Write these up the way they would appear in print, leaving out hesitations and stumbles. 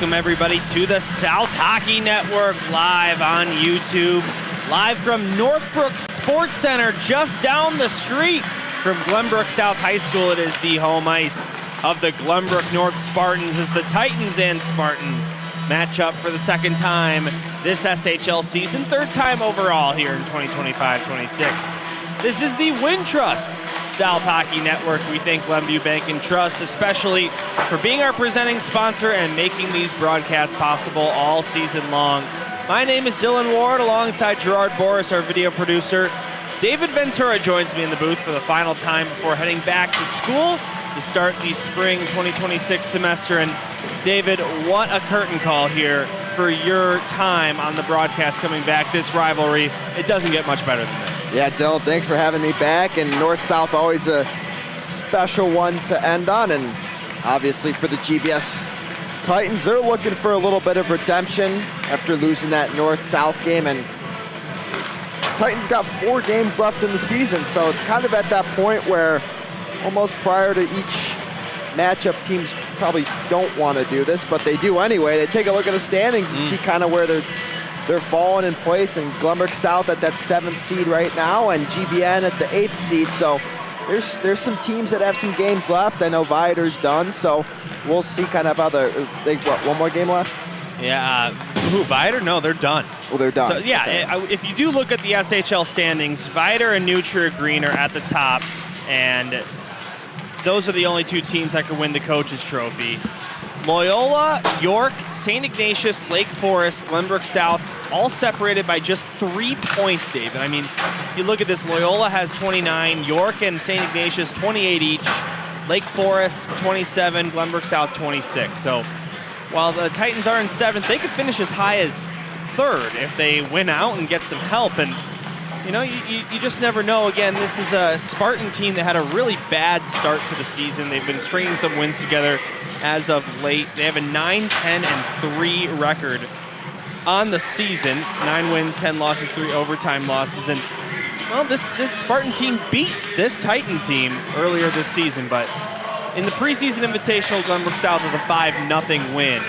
Welcome everybody to the South Hockey Network, live on YouTube, live from Northbrook Sports Center, just down the street from Glenbrook South High School. It is the home ice of the Glenbrook North Spartans as the Titans and Spartans match up for the second time this SHL season, third time overall here in 2025-26. This is the Wintrust South Hockey Network. We thank Glenview Bank and Trust especially for being our presenting sponsor and making these broadcasts possible all season long. My name is Dylan Ward alongside Gerard Boris, our video producer. David Ventura joins me in the booth for the final time before heading back to school to start the spring 2026 semester. And David, what a curtain call here for your time on the broadcast coming back. This rivalry, it doesn't get much better than this. Yeah, Dylan, thanks for having me back. And North-South, always a special one to end on. And obviously for the GBS Titans, they're looking for a little bit of redemption after losing that North-South game. And Titans got 4 games left in the season, so it's kind of at that point where almost prior to each matchup, teams probably don't want to do this, but they do anyway. They take a look at the standings and see kind of where they're falling in place, and Glenbrook South at that 7th seed right now, and GBN at the 8th seed. So there's some teams that have some games left. I know Viator's done, so we'll see kind of how one more game left? Yeah, Viator? No, they're done. Well, they're done. So, yeah, okay. If you do look at the SHL standings, Viator and Nutria Green are at the top, and those are the only 2 teams that can win the Coach's Trophy. Loyola, York, St. Ignatius, Lake Forest, Glenbrook South, all separated by just 3 points, David. I mean, you look at this, Loyola has 29, York and St. Ignatius 28 each, Lake Forest 27, Glenbrook South 26. So while the Titans are in 7th, they could finish as high as 3rd if they win out and get some help. And you know, you just never know. Again, this is a Spartan team that had a really bad start to the season. They've been stringing some wins together as of late. They have a 9-10-3 record on the season. 9 wins, 10 losses, 3 overtime losses. And, well, this Spartan team beat this Titan team earlier this season. But in the preseason invitational, Glenbrook South with a 5-0 win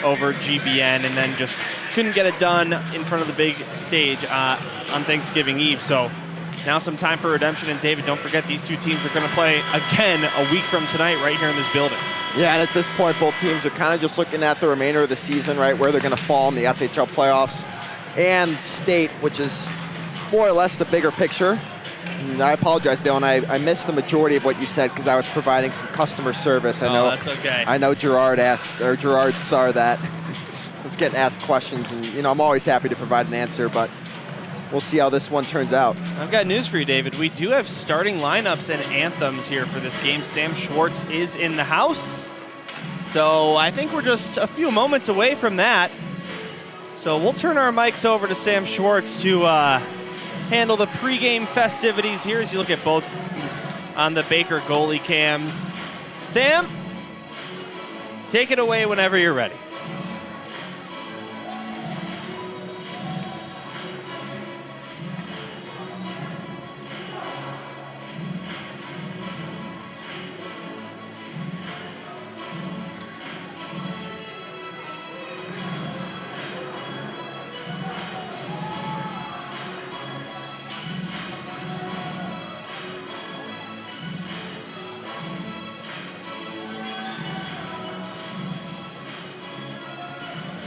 over GBN, and then just couldn't get it done in front of the big stage on Thanksgiving Eve. So now some time for redemption. And David, don't forget these 2 teams are going to play again a week from tonight right here in this building. Yeah, and at this point, both teams are kind of just looking at the remainder of the season, right, where they're going to fall in the SHL playoffs and state, which is more or less the bigger picture. And I apologize, Dylan. I missed the majority of what you said because I was providing some customer service. I know that's okay. I know Gerard saw that. I was getting asked questions, and you know I'm always happy to provide an answer, but we'll see how this one turns out. I've got news for you, David. We do have starting lineups and anthems here for this game. Sam Schwartz is in the house, so I think we're just a few moments away from that. So we'll turn our mics over to Sam Schwartz to handle the pregame festivities here as you look at both teams on the Baker goalie cams. Sam, take it away whenever you're ready.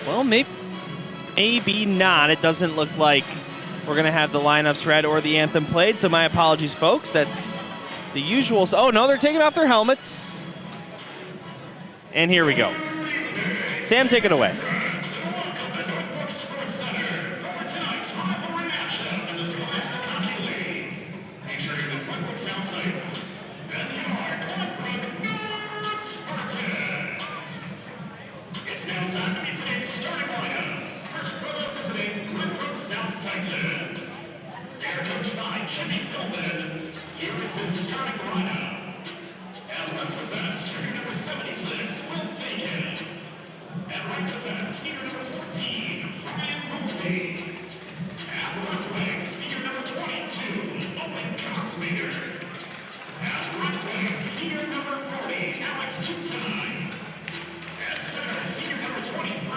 Well, maybe not. It doesn't look like we're going to have the lineups read or the anthem played, so my apologies, folks. That's the usual. Oh, no, they're taking off their helmets. And here we go. Sam, take it away. Senior number 40, Alex Tutai. At center, senior number 24.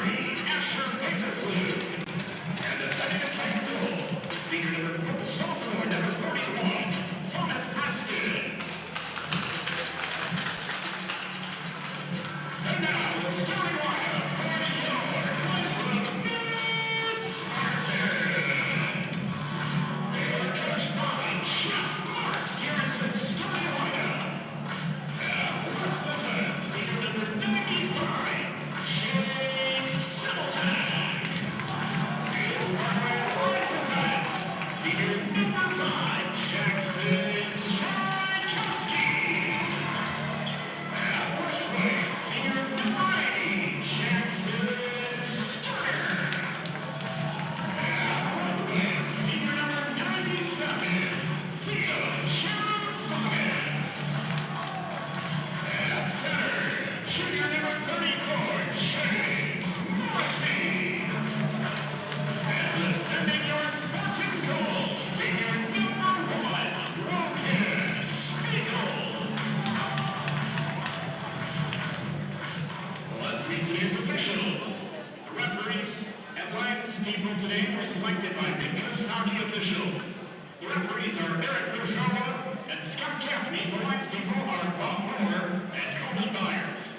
people today were selected by Big Coast hockey officials. The referees are Eric Bergeron and Scott Gaffney. The lights people are Bob Moore and Coleman Myers.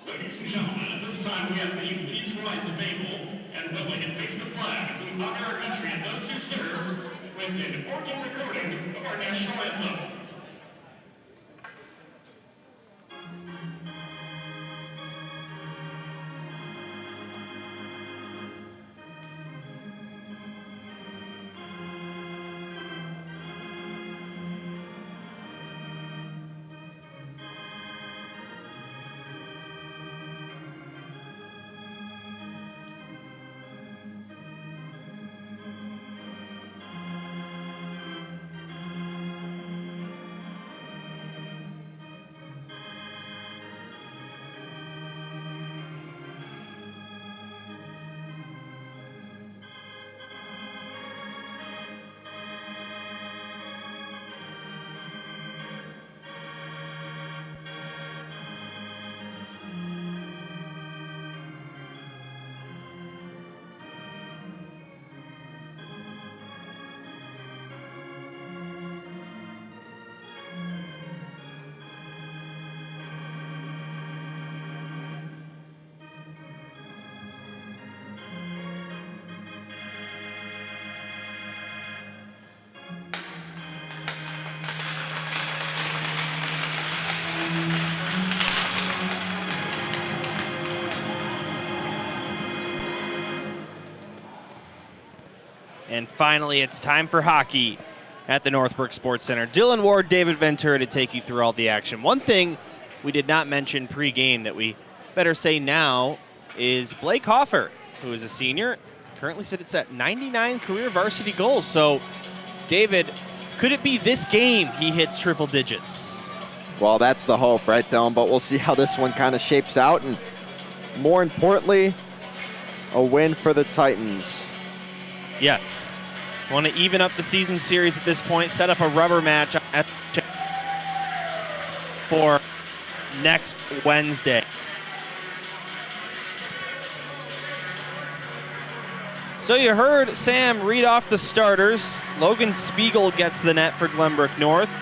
Ladies and gentlemen, at this time we ask that you please rise if able and willing and face the flag as we honor our country and those who serve with an important recording of our national anthem. And finally, it's time for hockey at the Northbrook Sports Center. Dylan Ward, David Ventura to take you through all the action. One thing we did not mention pregame that we better say now is Blake Hoffer, who is a senior, currently sits at 99 career varsity goals. So, David, could it be this game he hits triple digits? Well, that's the hope, right, Dylan? But we'll see how this one kind of shapes out. And more importantly, a win for the Titans. Yes. Want to even up the season series at this point, set up a rubber match for next Wednesday. So you heard Sam read off the starters. Logan Spiegel gets the net for Glenbrook North.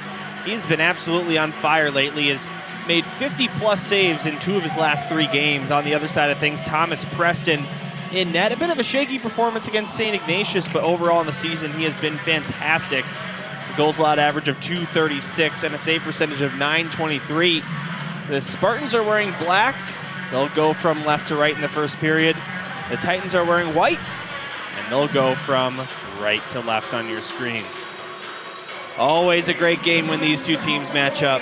He's been absolutely on fire lately. Has made 50-plus saves in 2 of his last 3 games. On the other side of things, Thomas Preston in net. A bit of a shaky performance against St. Ignatius, but overall in the season he has been fantastic. A goals allowed average of .236 and a save percentage of .923. The Spartans are wearing black. They'll go from left to right in the first period. The Titans are wearing white, and they'll go from right to left on your screen. Always a great game when these two teams match up.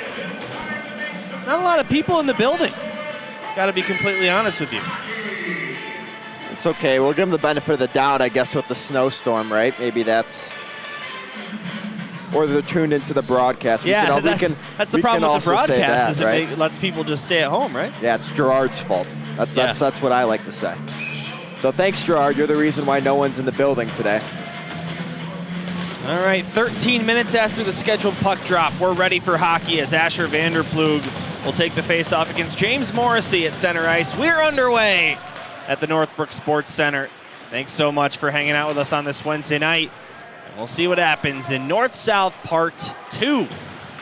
Not a lot of people in the building. Got to be completely honest with you. It's okay. We'll give them the benefit of the doubt, I guess, with the snowstorm, right? Maybe that's... Or they're tuned into the broadcast. Yeah, that's the problem with the broadcast, is right? It lets people just stay at home, right? Yeah, it's Gerard's fault. That's what I like to say. So thanks, Gerard. You're the reason why no one's in the building today. All right, 13 minutes after the scheduled puck drop, we're ready for hockey as Asher Vanderplug will take the faceoff against James Morrissey at center ice. We're underway at the Northbrook Sports Center. Thanks so much for hanging out with us on this Wednesday night. And we'll see what happens in North-South Part 2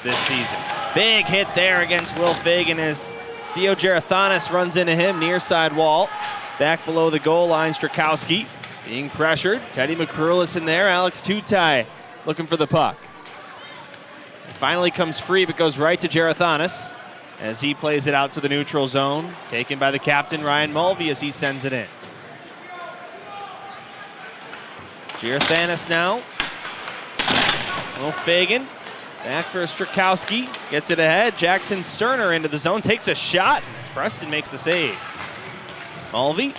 this season. Big hit there against Will Fagan as Theo Gerathanis runs into him near side wall. Back below the goal line, Strakowski being pressured. Teddy McCrulis in there. Alex Tutai looking for the puck. It finally comes free, but goes right to Gerathanis as he plays it out to the neutral zone. Taken by the captain, Ryan Mulvey, as he sends it in. Gerathanis now. Will Fagan. Back for Strakowski. Gets it ahead. Jackson Sterner into the zone. Takes a shot. Preston makes the save. Mulvey,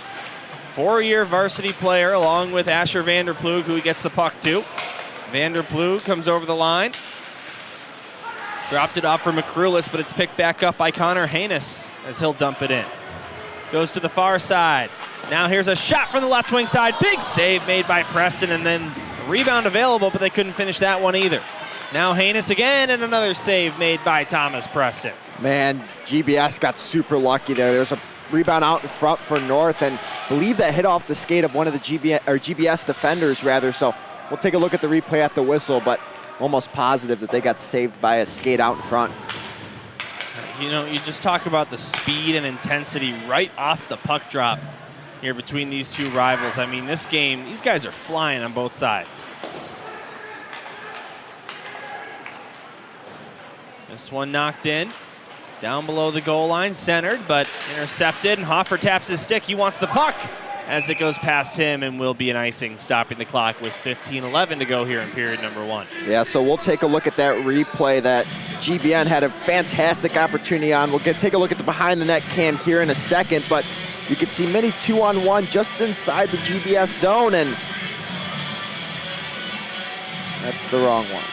4-year varsity player, along with Asher Vanderplug, who he gets the puck to. Vanderplug comes over the line. Dropped it off for McCrulis, but it's picked back up by Connor Haynes as he'll dump it in. Goes to the far side. Now here's a shot from the left wing side. Big save made by Preston, and then a rebound available, but they couldn't finish that one either. Now Haynes again, and another save made by Thomas Preston. Man, GBS got super lucky there. There's a rebound out in front for North, and believe that hit off the skate of one of the GBS defenders rather. So we'll take a look at the replay at the whistle, but almost positive that they got saved by a skate out in front. You know, you just talk about the speed and intensity right off the puck drop here between these two rivals. I mean, this game, these guys are flying on both sides. This one knocked in, down below the goal line, centered, but intercepted, and Hoffer taps his stick. He wants the puck as it goes past him, and will be an icing, stopping the clock with 15:11 to go here in period number 1. Yeah, so we'll take a look at that replay that GBN had a fantastic opportunity on. We'll take a look at the behind the net cam here in a second, but you can see many 2-on-1 just inside the GBS zone, and that's the wrong one.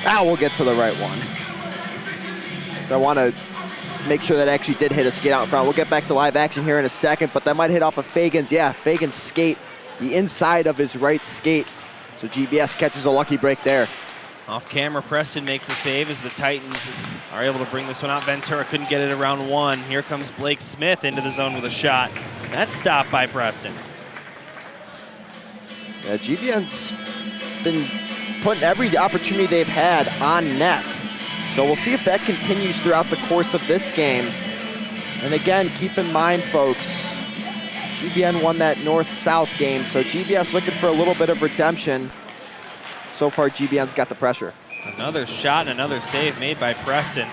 Now we'll get to the right one. So I want to make sure that actually did hit a skate out in front. We'll get back to live action here in a second, but that might hit off of Fagan's. Yeah, Fagan's skate, the inside of his right skate. So GBS catches a lucky break there. Off camera, Preston makes a save as the Titans are able to bring this one out. Ventura couldn't get it around 1. Here comes Blake Smith into the zone with a shot. That's stopped by Preston. Yeah, GBN's been putting every opportunity they've had on net. So we'll see if that continues throughout the course of this game. And again, keep in mind, folks, GBN won that north-south game, so GBS looking for a little bit of redemption. So far, GBN's got the pressure. Another shot and another save made by Preston,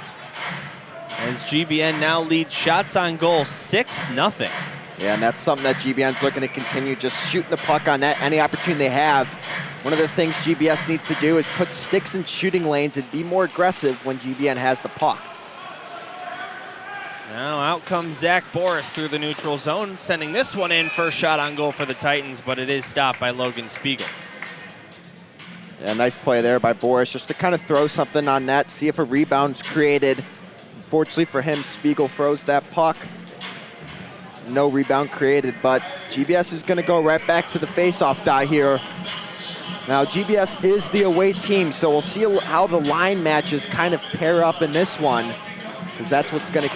as GBN now leads shots on goal 6-0. Yeah, and that's something that GBN's looking to continue, just shooting the puck on net any opportunity they have. One of the things GBS needs to do is put sticks in shooting lanes and be more aggressive when GBN has the puck. Now out comes Zach Boris through the neutral zone, sending this one in. First shot on goal for the Titans, but it is stopped by Logan Spiegel. Yeah, nice play there by Boris, just to kind of throw something on net, see if a rebound's created. Unfortunately for him, Spiegel throws that puck. No rebound created, but GBS is going to go right back to the face-off dot here. Now, GBS is the away team, so we'll see how the line matches kind of pair up in this one, because that's what's going to...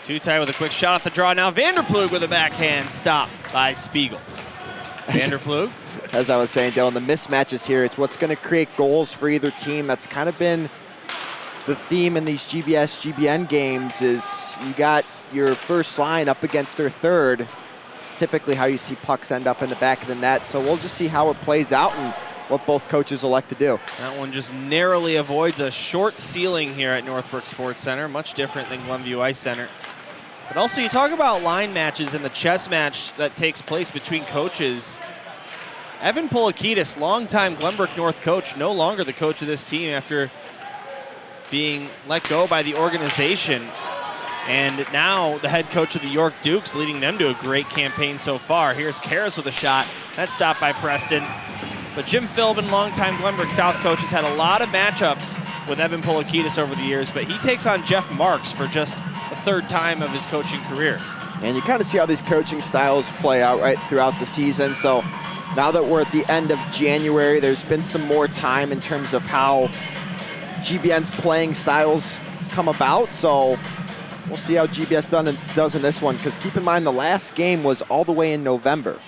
Too tight with a quick shot off the draw. Now Vanderplug with a backhand, stopped by Spiegel. Vanderplug. As I was saying, Dylan, the mismatches here, it's what's going to create goals for either team. That's kind of been the theme in these GBS, GBN games, is you got your first line up against their third. It's typically how you see pucks end up in the back of the net. So we'll just see how it plays out and what both coaches elect to do. That one just narrowly avoids a short ceiling here at Northbrook Sports Center, much different than Glenview Ice Center. But also, you talk about line matches and the chess match that takes place between coaches. Evan Polakidis, longtime Glenbrook North coach, no longer the coach of this team after being let go by the organization. And now the head coach of the York Dukes, leading them to a great campaign so far. Here's Karras with a shot. That's stopped by Preston. But Jim Philbin, longtime Glenbrook South coach, has had a lot of matchups with Evan Polakidis over the years, but he takes on Jeff Marks for just the third time of his coaching career. And you kind of see how these coaching styles play out right throughout the season. So now that we're at the end of January, there's been some more time in terms of how GBN's playing styles come about. So we'll see how GBS does in this one, because keep in mind the last game was all the way in November.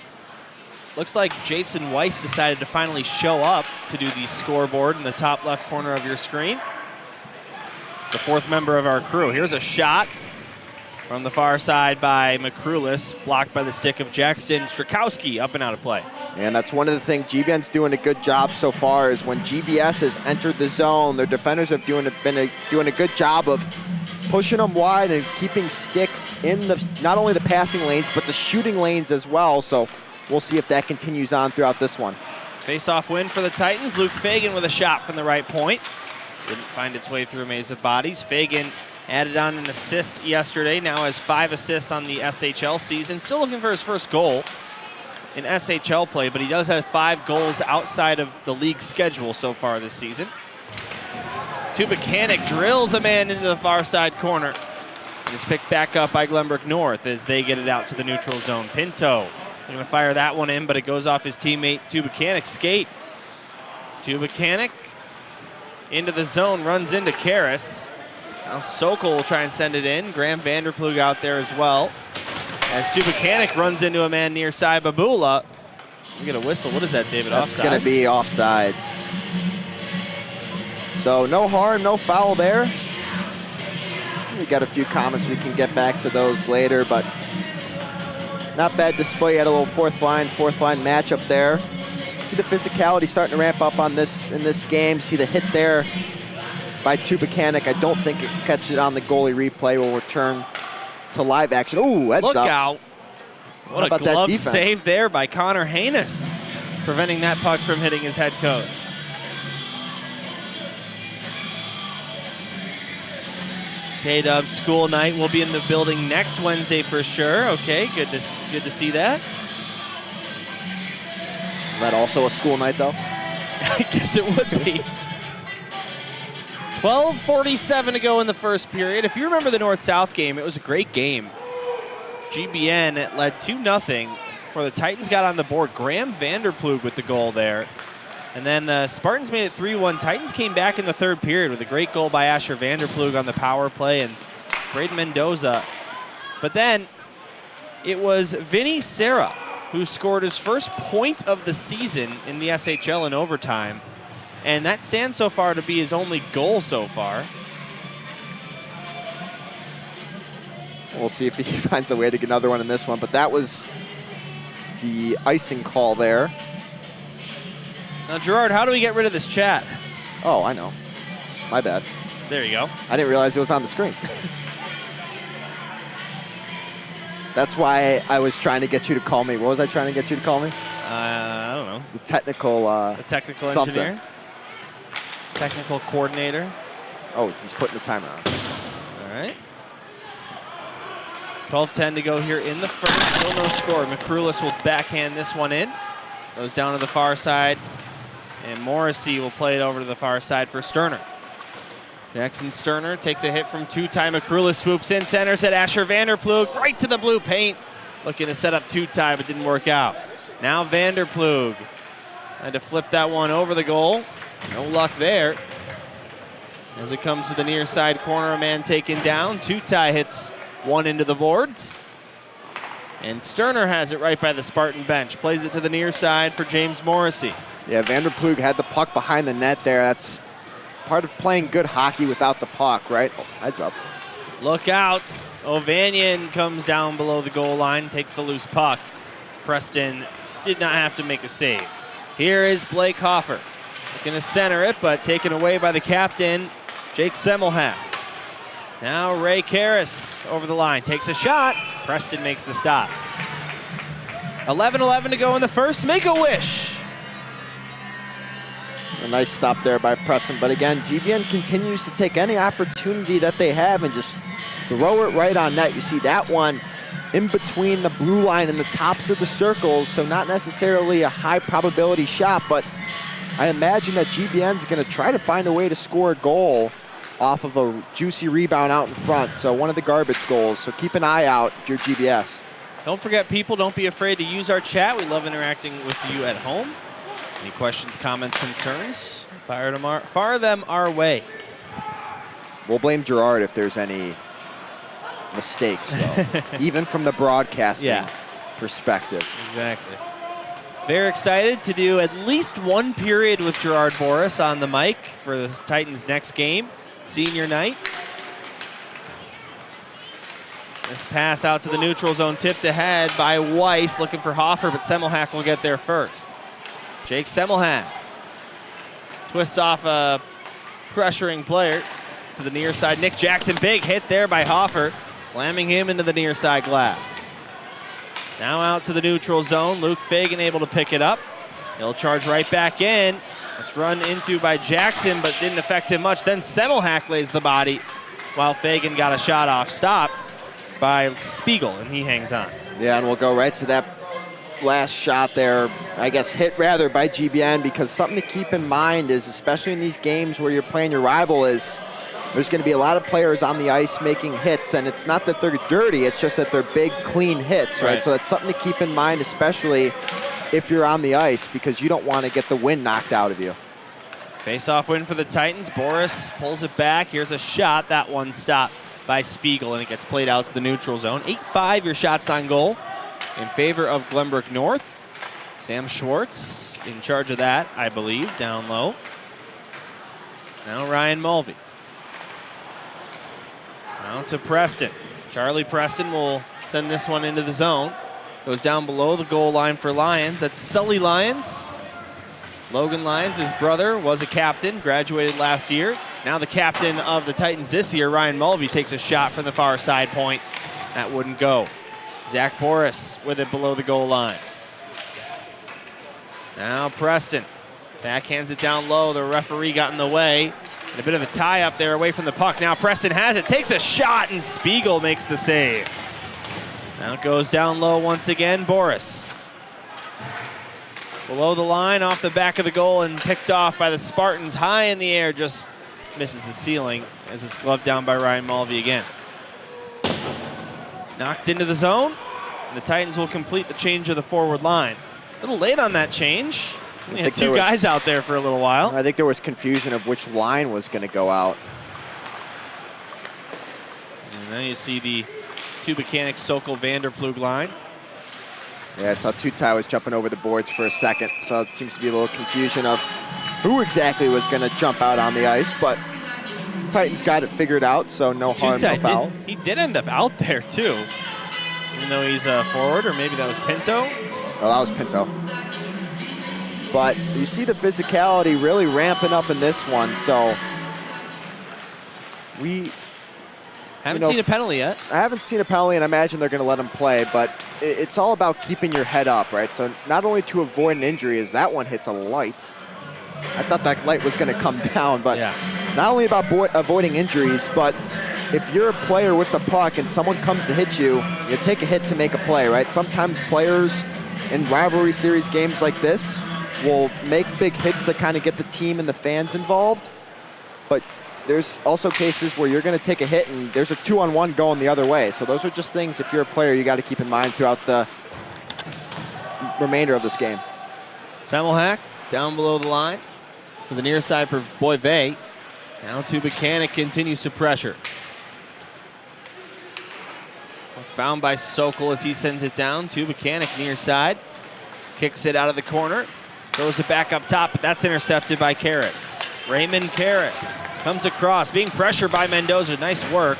Looks like Jason Weiss decided to finally show up to do the scoreboard in the top left corner of your screen. The fourth member of our crew. Here's a shot from the far side by McCrulis, blocked by the stick of Jackson Strakowski, up and out of play. And that's one of the things GBN's doing a good job so far, is when GBS has entered the zone, their defenders have been doing a good job of pushing them wide and keeping sticks in not only the passing lanes, but the shooting lanes as well. So we'll see if that continues on throughout this one. Face-off win for the Titans. Luke Fagan with a shot from the right point. Didn't find its way through a maze of bodies. Fagan added on an assist yesterday, now has 5 assists on the SHL season. Still looking for his first goal in SHL play, but he does have 5 goals outside of the league schedule so far this season. Tubuchanik drills a man into the far side corner. It's picked back up by Glenbrook North as they get it out to the neutral zone. Pinto going to fire that one in, but it goes off his teammate Tubuchanik's skate. Tubuchanik into the zone, runs into Karras. Now Sokol will try and send it in. Graham Vanderplug out there as well. As Tubuchanik runs into a man near side. Babula. We get a whistle. What is that, David? That's Offside? going to be offsides. So no harm, no foul there. We got a few comments. We can get back to those later, but not bad display. You had a little fourth line matchup there. See the physicality starting to ramp up on this in this game. See the hit there by Tubuchanik. I don't think it can catch it on the goalie replay. We'll return to live action. Ooh, heads Look up. out. What a glove save there by Connor Haynes, preventing that puck from hitting his head coach. K-Dub school night will be in the building next Wednesday for sure. Okay, good to see that. Is that also a school night though? I guess it would be. 12:47 to go in the first period. If you remember the North-South game, it was a great game. GBN led 2-0 before the Titans got on the board. Graham Vanderplug with the goal there. And then the Spartans made it 3-1. Titans came back in the third period with a great goal by Asher Vanderplug on the power play and Braden Mendoza. But then it was Vinny Serra who scored his first point of the season in the SHL in overtime. And that stands so far to be his only goal so far. We'll see if he finds a way to get another one in this one, but that was the icing call there. Now, Gerard, how do we get rid of this chat? Oh, I know. My bad. There you go. I didn't realize it was on the screen. That's why I was trying to get you to call me. What was I trying to get you to call me? I don't know. The technical The technical something. engineer? Technical coordinator? Oh, he's putting the timer on. All right. 12:10 to go here in the first. Still no score. McCrulis will backhand this one in. Goes down to the far side. And Morrissey will play it over to the far side for Sterner. Jackson Sterner takes a hit from Tutai. McCrulis swoops in, centers at Asher Vanderplug right to the blue paint. Looking to set up Tutai, but didn't work out. Now Vanderplug had to flip that one over the goal. No luck there. As it comes to the near side corner, a man taken down. Tutai hits one into the boards. And Sterner has it right by the Spartan bench. Plays it to the near side for James Morrissey. Yeah, Vanderplug had the puck behind the net there. That's part of playing good hockey without the puck, right? Oh, heads up. Look out. Ovanian comes down below the goal line, takes the loose puck. Preston did not have to make a save. Here is Blake Hoffer. Looking to center it, but taken away by the captain, Jake Semmelhat. Now Ray Karras over the line, takes a shot. Preston makes the stop. 11:11 to go in the first. Make a wish. A nice stop there by Preston. But again, GBN continues to take any opportunity that they have and just throw it right on net. You see that one in between the blue line and the tops of the circles, so not necessarily a high probability shot, but I imagine that GBN's going to try to find a way to score a goal off of a juicy rebound out in front. So one of the garbage goals. So keep an eye out if you're GBS. Don't forget, people, don't be afraid to use our chat. We love interacting with you at home. Any questions, comments, concerns, fire them our way. We'll blame Gerard if there's any mistakes, though, even from the broadcasting perspective. Exactly. Very excited to do at least one period with Gerard Boris on the mic for the Titans' next game, senior night. This pass out to the neutral zone, tipped ahead by Weiss, looking for Hoffer, but Semmelhack will get there first. Jake Semmelhack twists off a pressuring player to the near side. Nick Jackson, big hit there by Hoffer, slamming him into the near side glass. Now out to the neutral zone. Luke Fagan able to pick it up. He'll charge right back in. It's run into by Jackson, but didn't affect him much. Then Semmelhack lays the body while Fagan got a shot off stop by Spiegel, and he hangs on. Yeah, and we'll go right to that last shot there, I guess hit rather by GBN, because something to keep in mind is, especially in these games where you're playing your rival, is there's going to be a lot of players on the ice making hits, and it's not that they're dirty, it's just that they're big, clean hits, right? So that's something to keep in mind, especially if you're on the ice, because you don't want to get the wind knocked out of you. Face-off win for the Titans. Boris pulls it back. Here's a shot. That one stopped by Spiegel, and it gets played out to the neutral zone. 8-5 your shots on goal in favor of Glenbrook North. Sam Schwartz in charge of that, I believe, down low. Now Ryan Mulvey. Now to Preston. Charlie Preston will send this one into the zone. Goes down below the goal line for Lyons. That's Sully Lyons. Logan Lyons, his brother, was a captain, graduated last year. Now the captain of the Titans this year, Ryan Mulvey, takes a shot from the far side point. That wouldn't go. Zach Boris with it below the goal line. Now Preston backhands it down low. The referee got in the way. And a bit of a tie up there away from the puck. Now Preston has it, takes a shot, and Spiegel makes the save. Now it goes down low once again, Boris. Below the line, off the back of the goal, and picked off by the Spartans. High in the air, just misses the ceiling as it's gloved down by Ryan Mulvey again. Knocked into the zone, and the Titans will complete the change of the forward line. A little late on that change. We had two guys out there for a little while. I think there was confusion of which line was going to go out. And then you see the two mechanics Sokol Vanderplug line. Yeah, I saw Tutai was jumping over the boards for a second, so it seems to be a little confusion of who exactly was going to jump out on the ice, but Titans got it figured out, so no harm, no foul. He did end up out there, too, even though he's a forward, or maybe that was Pinto. Well, that was Pinto. But you see the physicality really ramping up in this one, so we... Haven't seen a penalty yet. I haven't seen a penalty, and I imagine they're going to let him play, but it's all about keeping your head up, right? So not only to avoid an injury, as that one hits a light. I thought that light was going to come down, but yeah. Not only about avoiding injuries, but if you're a player with the puck and someone comes to hit you, you take a hit to make a play, right? Sometimes players in rivalry series games like this will make big hits to kind of get the team and the fans involved, but there's also cases where you're going to take a hit and there's a 2-on-1 going the other way. So those are just things, if you're a player, you got to keep in mind throughout the remainder of this game. Semmelhack down below the line to the near side for Boivay. Now to Buchanan, continues to pressure. Found by Sokol as he sends it down to Buchanan near side. Kicks it out of the corner. Throws it back up top, but that's intercepted by Karras. Raymond Karras comes across, being pressured by Mendoza. Nice work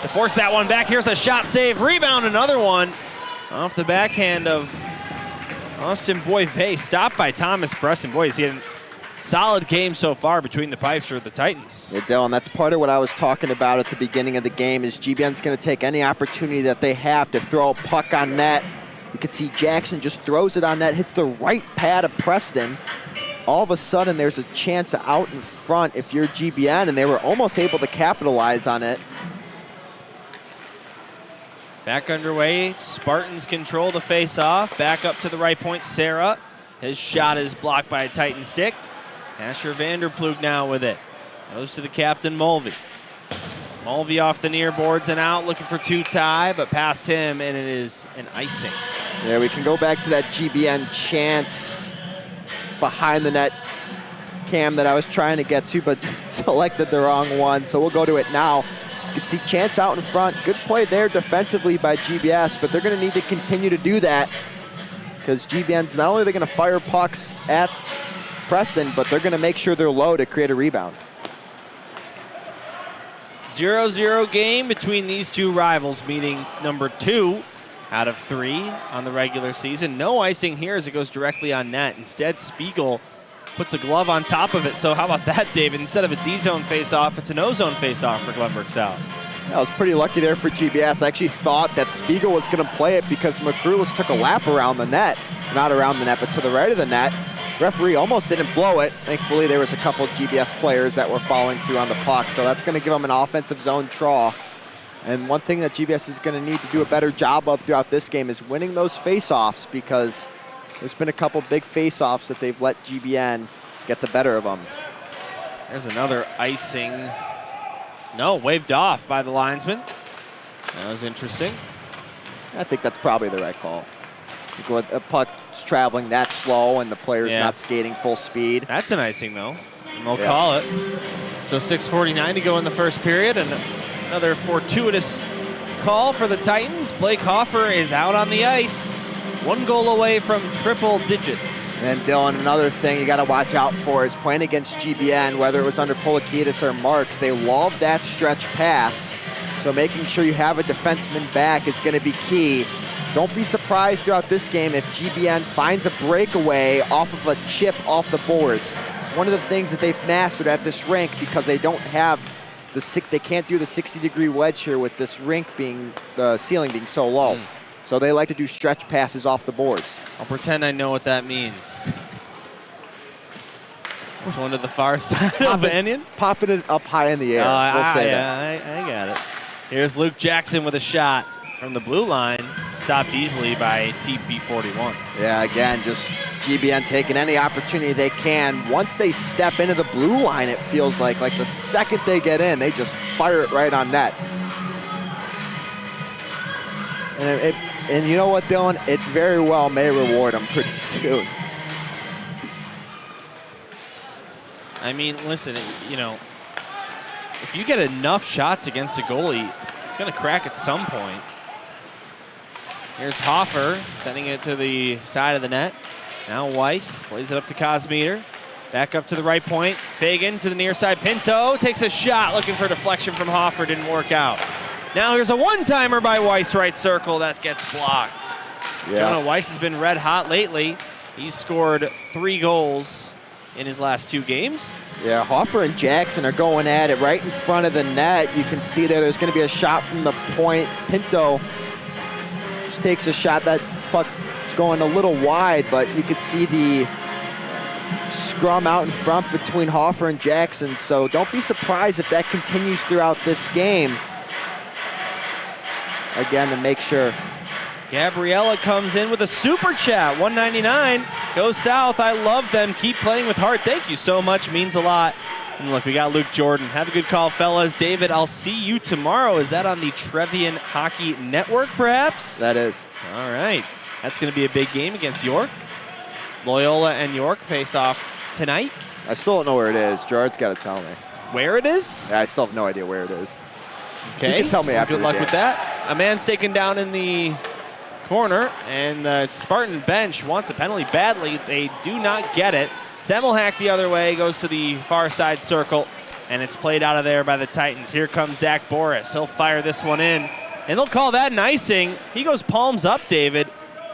to force that one back. Here's a shot save. Rebound, another one off the backhand of Austin Boivay. Stopped by Thomas Preston. Boy, he's had a solid game so far between the pipes for the Titans. Yeah, Dylan, that's part of what I was talking about at the beginning of the game is GBN's going to take any opportunity that they have to throw a puck on net. You can see Jackson just throws it on net, hits the right pad of Preston. All of a sudden, there's a chance out in front if you're GBN, and they were almost able to capitalize on it. Back underway, Spartans control the face-off. Back up to the right point, Sarah. His shot is blocked by a Titan stick. Asher Vanderplug now with it. Goes to the captain, Mulvey. Mulvey off the near boards and out, looking for Tutai, but past him, and it is an icing. Yeah, we can go back to that GBN chance behind the net cam that I was trying to get to, but selected the wrong one, so we'll go to it now. You can see Chance out in front. Good play there defensively by GBS, but they're going to need to continue to do that because GBN's not only are they going to fire pucks at Preston, but they're going to make sure they're low to create a rebound. 0-0 game between these two rivals, meeting number 2 out of 3 on the regular season. No icing here as it goes directly on net. Instead, Spiegel puts a glove on top of it. So how about that, David? Instead of a D-zone face-off, it's an O-zone face-off for Glenbrook South. I was pretty lucky there for GBS. I actually thought that Spiegel was going to play it because McCrulis took a lap around the net. Not around the net, but to the right of the net. Referee almost didn't blow it. Thankfully, there was a couple of GBS players that were following through on the puck. So that's going to give them an offensive zone draw. And one thing that GBS is going to need to do a better job of throughout this game is winning those face-offs, because there's been a couple big face-offs that they've let GBN get the better of them. There's another icing. No, waved off by the linesman. That was interesting. I think that's probably the right call. A puck's traveling that slow and the player's not skating full speed. That's an icing, though. And they'll call it. So 6:49 to go in the first period, and another fortuitous call for the Titans. Blake Hoffer is out on the ice. 1 goal away from triple digits. And Dylan, another thing you got to watch out for is playing against GBN, whether it was under Polakidis or Marks, they love that stretch pass. So making sure you have a defenseman back is going to be key. Don't be surprised throughout this game if GBN finds a breakaway off of a chip off the boards. It's one of the things that they've mastered at this rink because they don't have they can't do the 60-degree wedge here with this rink being, the ceiling being so low. So they like to do stretch passes off the boards. I'll pretend I know what that means. This one to the far side of Banyan. Popping it up high in the air. We'll say that. I got it. Here's Luke Jackson with a shot from the blue line. Stopped easily by TP41. Yeah, again, just GBN taking any opportunity they can. Once they step into the blue line, it feels like the second they get in, they just fire it right on net. And you know what, Dylan? It very well may reward them pretty soon. I mean, listen, if you get enough shots against a goalie, it's going to crack at some point. Here's Hoffer sending it to the side of the net. Now Weiss plays it up to Kosmeter. Back up to the right point. Fagan to the near side. Pinto takes a shot looking for deflection from Hoffer. Didn't work out. Now here's a one-timer by Weiss, right circle. That gets blocked. Yeah. Jonah Weiss has been red hot lately. He's scored 3 goals in his last 2 games. Yeah, Hoffer and Jackson are going at it right in front of the net. You can see there's going to be a shot from the point. Pinto just takes a shot. That puck is going a little wide, but you could see the scrum out in front between Hoffer and Jackson. So don't be surprised if that continues throughout this game. Again, to make sure. Gabriella comes in with a super chat. 199 goes south. I love them. Keep playing with heart. Thank you so much. Means a lot. And look, we got Luke Jordan. Have a good call, fellas. David, I'll see you tomorrow. Is that on the Trevian Hockey Network, perhaps? That is. All right. That's going to be a big game against York. Loyola and York face off tonight. I still don't know where it is. Gerard's got to tell me. Where it is? Yeah, I still have no idea where it is. Okay. You can tell me after. Good luck with that. A man's taken down in the corner, and the Spartan bench wants a penalty badly. They do not get it. Semmelhack the other way, goes to the far side circle, and it's played out of there by the Titans. Here comes Zach Boris. He'll fire this one in, and they'll call that an icing. He goes palms up, David.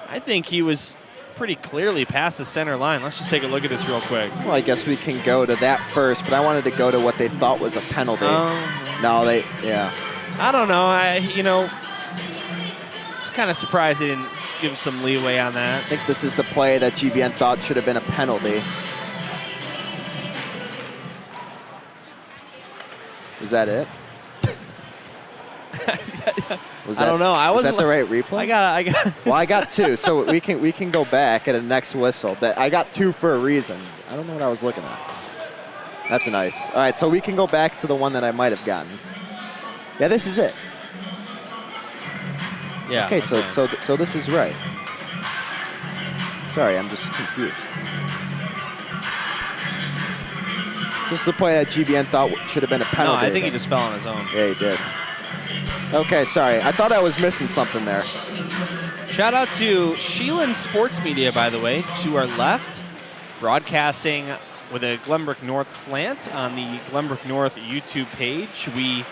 I think he was pretty clearly past the center line. Let's just take a look at this real quick. Well, I guess we can go to that first, but I wanted to go to what they thought was a penalty. Yeah. I don't know. Just kind of surprised they didn't give some leeway on that. I think this is the play that GBN thought should have been a penalty. Was that it? I don't know. Was that the right replay? I got. Well, I got 2, so we can go back at a next whistle. I got 2 for a reason. I don't know what I was looking at. That's nice. All right, so we can go back to the one that I might have gotten. Yeah, this is it. Yeah. Okay, so this is right. Sorry, I'm just confused. This is the play that GBN thought should have been a penalty. No, I think he just fell on his own. Yeah, he did. Okay, sorry. I thought I was missing something there. Shout out to Sheelan Sports Media, by the way, to our left, broadcasting with a Glenbrook North slant on the Glenbrook North YouTube page. We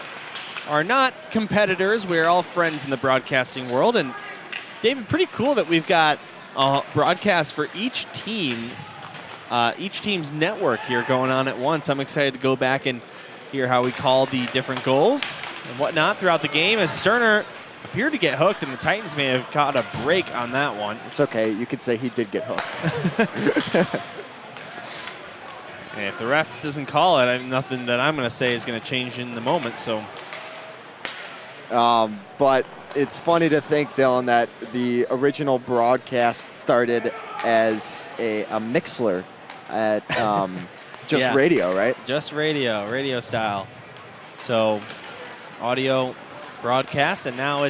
are not competitors. We're all friends in the broadcasting world. And David, pretty cool that we've got a broadcast for each team, each team's network here going on at once. I'm excited to go back and hear how we call the different goals and whatnot throughout the game, as Sterner appeared to get hooked, and the Titans may have caught a break on that one. It's okay. You could say he did get hooked. And if the ref doesn't call it, nothing that I'm going to say is going to change in the moment. So, but it's funny to think, Dylan, that the original broadcast started as a Mixler at just radio, right? Just radio style. So, audio broadcast, and now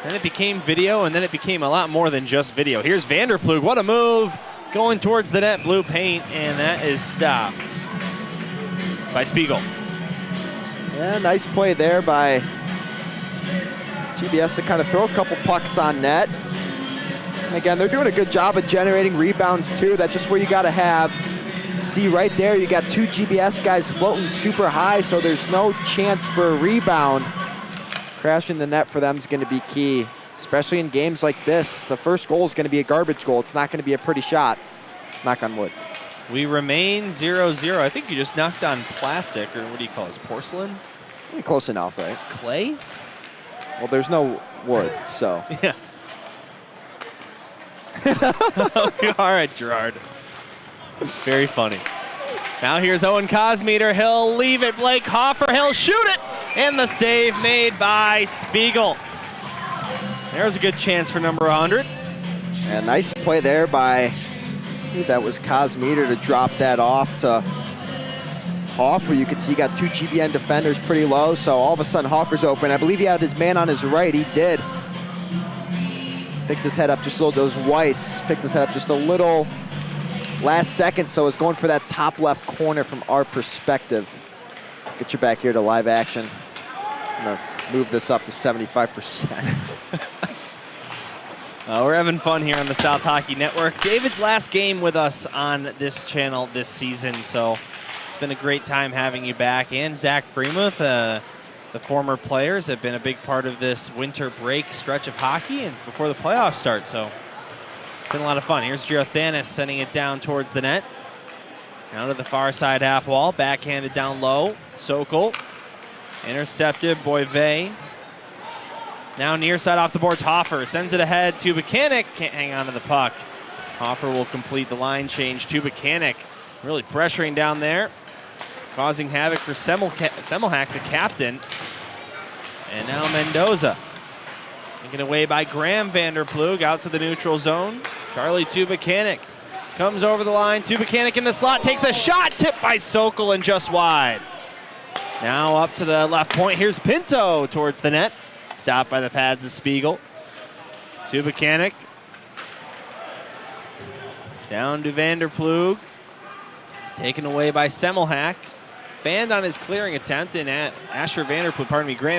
then it became video, and then it became a lot more than just video. Here's Vanderplug. What a move going towards the net, blue paint, and that is stopped by Spiegel. Yeah, nice play there by GBS to kind of throw a couple pucks on net. And again, they're doing a good job of generating rebounds too. That's just where you got to have. See right there, you got 2 GBS guys floating super high, so there's no chance for a rebound. Crashing the net for them is going to be key, especially in games like this. The first goal is going to be a garbage goal. It's not going to be a pretty shot. Knock on wood. We remain 0-0. I think you just knocked on plastic, or what do you call this, porcelain? Close enough, right? Clay? Well, there's no wood, so. Yeah. All right, Gerard. Very funny. Now here's Owen Cosmeter. He'll leave it. Blake Hoffer, he'll shoot it. And the save made by Spiegel. There's a good chance for number 100. And nice play there by, I think that was Cosmeter to drop that off to Hoffer. You can see he got 2 GBN defenders pretty low, so all of a sudden Hoffer's open. I believe he had his man on his right. He did. Picked his head up just a little. Those Weiss picked his head up just a little last second, so it's going for that top left corner from our perspective. Get you back here to live action. I'm gonna move this up to 75%. We're having fun here on the South Hockey Network. David's last game with us on this channel this season, so it's been a great time having you back. And Zach Freemuth, the former players, have been a big part of this winter break stretch of hockey and before the playoffs start, so it's been a lot of fun. Here's Girathanis sending it down towards the net. Now to the far side half wall, backhanded down low. Sokol, intercepted, Boivay. Now near side off the boards, Hoffer sends it ahead to Buchanan. Can't hang on to the puck. Hoffer will complete the line change to Buchanan. Really pressuring down there, causing havoc for Semmelhack, the captain. And now Mendoza. Taken away by Graham Vanderplug out to the neutral zone. Charlie to Buchanan. Comes over the line to Buchanan in the slot, takes a shot, tipped by Sokol and just wide. Now up to the left point, here's Pinto towards the net. Stopped by the pads of Spiegel. To Buchanan. Down to Vanderplug. Taken away by Semmelhack. Fanned on his clearing attempt, and Graham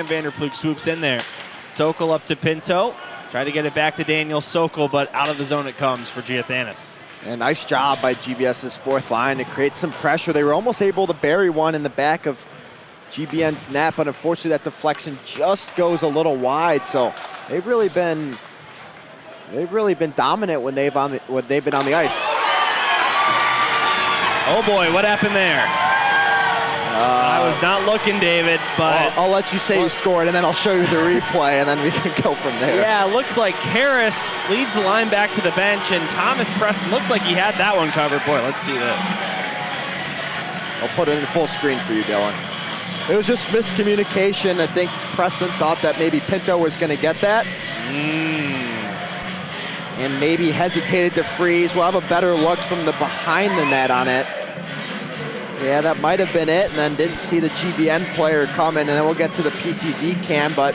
Vanderplug swoops in there. Sokol up to Pinto. Try to get it back to Daniel Sokol, but out of the zone it comes for Giathanis. And nice job by GBS's fourth line to create some pressure. They were almost able to bury one in the back of GBN's net, but unfortunately that deflection just goes a little wide. So they've really been dominant when they've been on the ice. Oh boy, what happened there? I was not looking, David, but I'll let you say you scored, and then I'll show you the replay, and then we can go from there. Yeah, it looks like Karras leads the line back to the bench, and Thomas Preston looked like he had that one covered. Boy, let's see this. I'll put it in full screen for you, Dylan. It was just miscommunication. I think Preston thought that maybe Pinto was going to get that. And maybe hesitated to freeze. We'll have a better look from the behind the net on it. Yeah, that might have been it, and then didn't see the GBN player coming, and then we'll get to the PTZ cam, but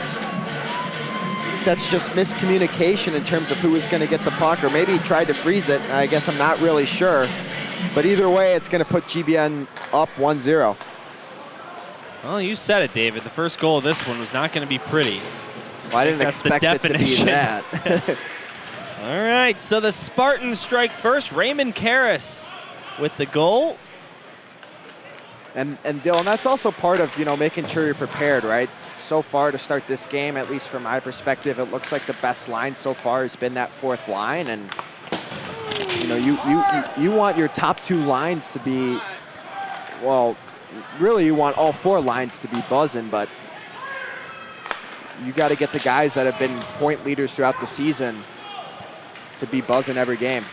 that's just miscommunication in terms of who was going to get the puck, or maybe he tried to freeze it. I guess I'm not really sure. But either way, it's going to put GBN up 1-0. Well, you said it, David. The first goal of this one was not going to be pretty. Well, I didn't expect it to be that. All right, so the Spartans strike first. Raymond Karras with the goal. And Dylan, that's also part of, making sure you're prepared, right? So far to start this game, at least from my perspective, it looks like the best line so far has been that fourth line. And, you want your top two lines to be, well, really you want all four lines to be buzzing, but you got to get the guys that have been point leaders throughout the season to be buzzing every game.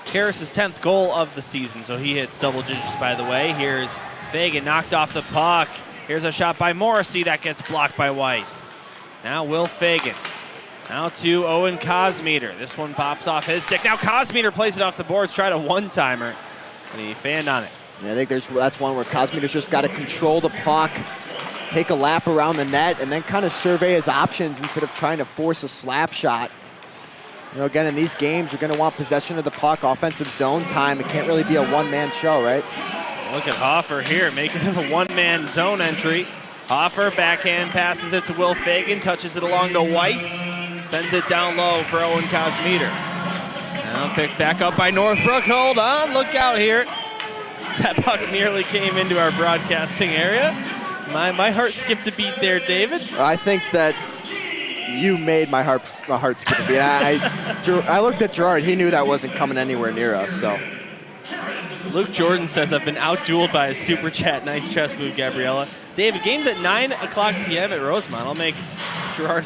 Karras' 10th goal of the season, so he hits double digits, by the way. Here's Fagan, knocked off the puck. Here's a shot by Morrissey that gets blocked by Weiss. Now Will Fagan. Now to Owen Cosmeter. This one pops off his stick. Now Cosmeter plays it off the boards, tried a one-timer, and he fanned on it. Yeah, I think that's one where Cosmeter's just got to control the puck, take a lap around the net, and then kind of survey his options instead of trying to force a slap shot. You know, again, in these games, you're going to want possession of the puck, offensive zone time. It can't really be a one-man show, right? Look at Hoffer here, making it a one-man zone entry. Hoffer backhand passes it to Will Fagan, touches it along to Weiss, sends it down low for Owen Cosmeter. Now picked back up by Northbrook. Hold on, look out here. That puck nearly came into our broadcasting area. My heart skipped a beat there, David. I think that you made my heart skip a beat. I looked at Gerard. He knew that wasn't coming anywhere near us. So, Luke Jordan says, I've been out-dueled by a super chat. Nice chess move, Gabriella. David, game's at 9 o'clock p.m. at Rosemont. I'll make Gerard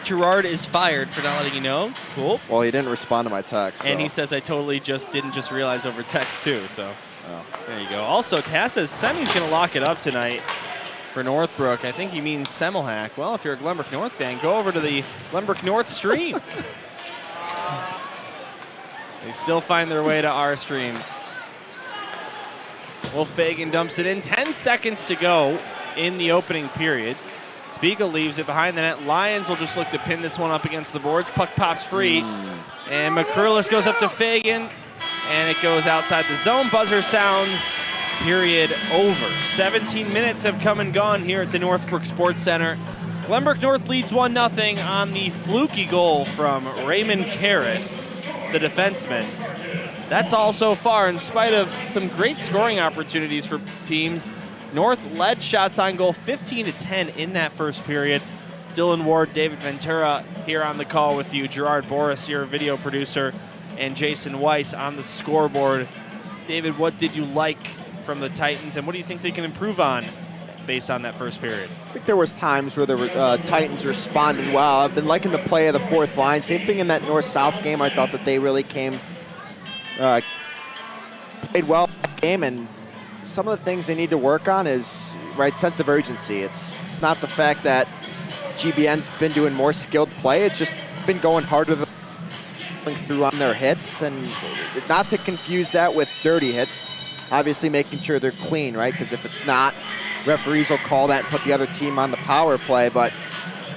Gerard is fired for not letting you know. Cool. Well, he didn't respond to my text. And so. he says I totally didn't realize over text too. So There you go. Also, Taz says Semi's going to lock it up tonight for Northbrook. I think he means Semmelhack. Well, if you're a Glenbrook North fan, go over to the Glenbrook North stream. They still find their way to our stream. Will Fagan dumps it in. 10 seconds to go in the opening period. Spiegel leaves it behind the net. Lions will just look to pin this one up against the boards. Puck pops free. And McCurlis goes up to Fagan. And it goes outside the zone. Buzzer sounds. Period over. 17 minutes have come and gone here at the Northbrook Sports Center. Glenbrook North leads 1-0 on the fluky goal from Raymond Karras, the defenseman. That's all so far, in spite of some great scoring opportunities for teams. North led shots on goal 15-10 in that first period. Dylan Ward, David Ventura here on the call with you. Gerard Boris, your video producer, and Jason Weiss on the scoreboard. David, what did you like from the Titans, and what do you think they can improve on based on that first period? I think there was times where the Titans responded well. I've been liking the play of the fourth line. Same thing in that North-South game. I thought that they really played well in that game, and some of the things they need to work on is sense of urgency. It's not the fact that GBN's been doing more skilled play. It's just been going harder than through on their hits, and not to confuse that with dirty hits. Obviously making sure they're clean, right? Because if it's not, referees will call that and put the other team on the power play. But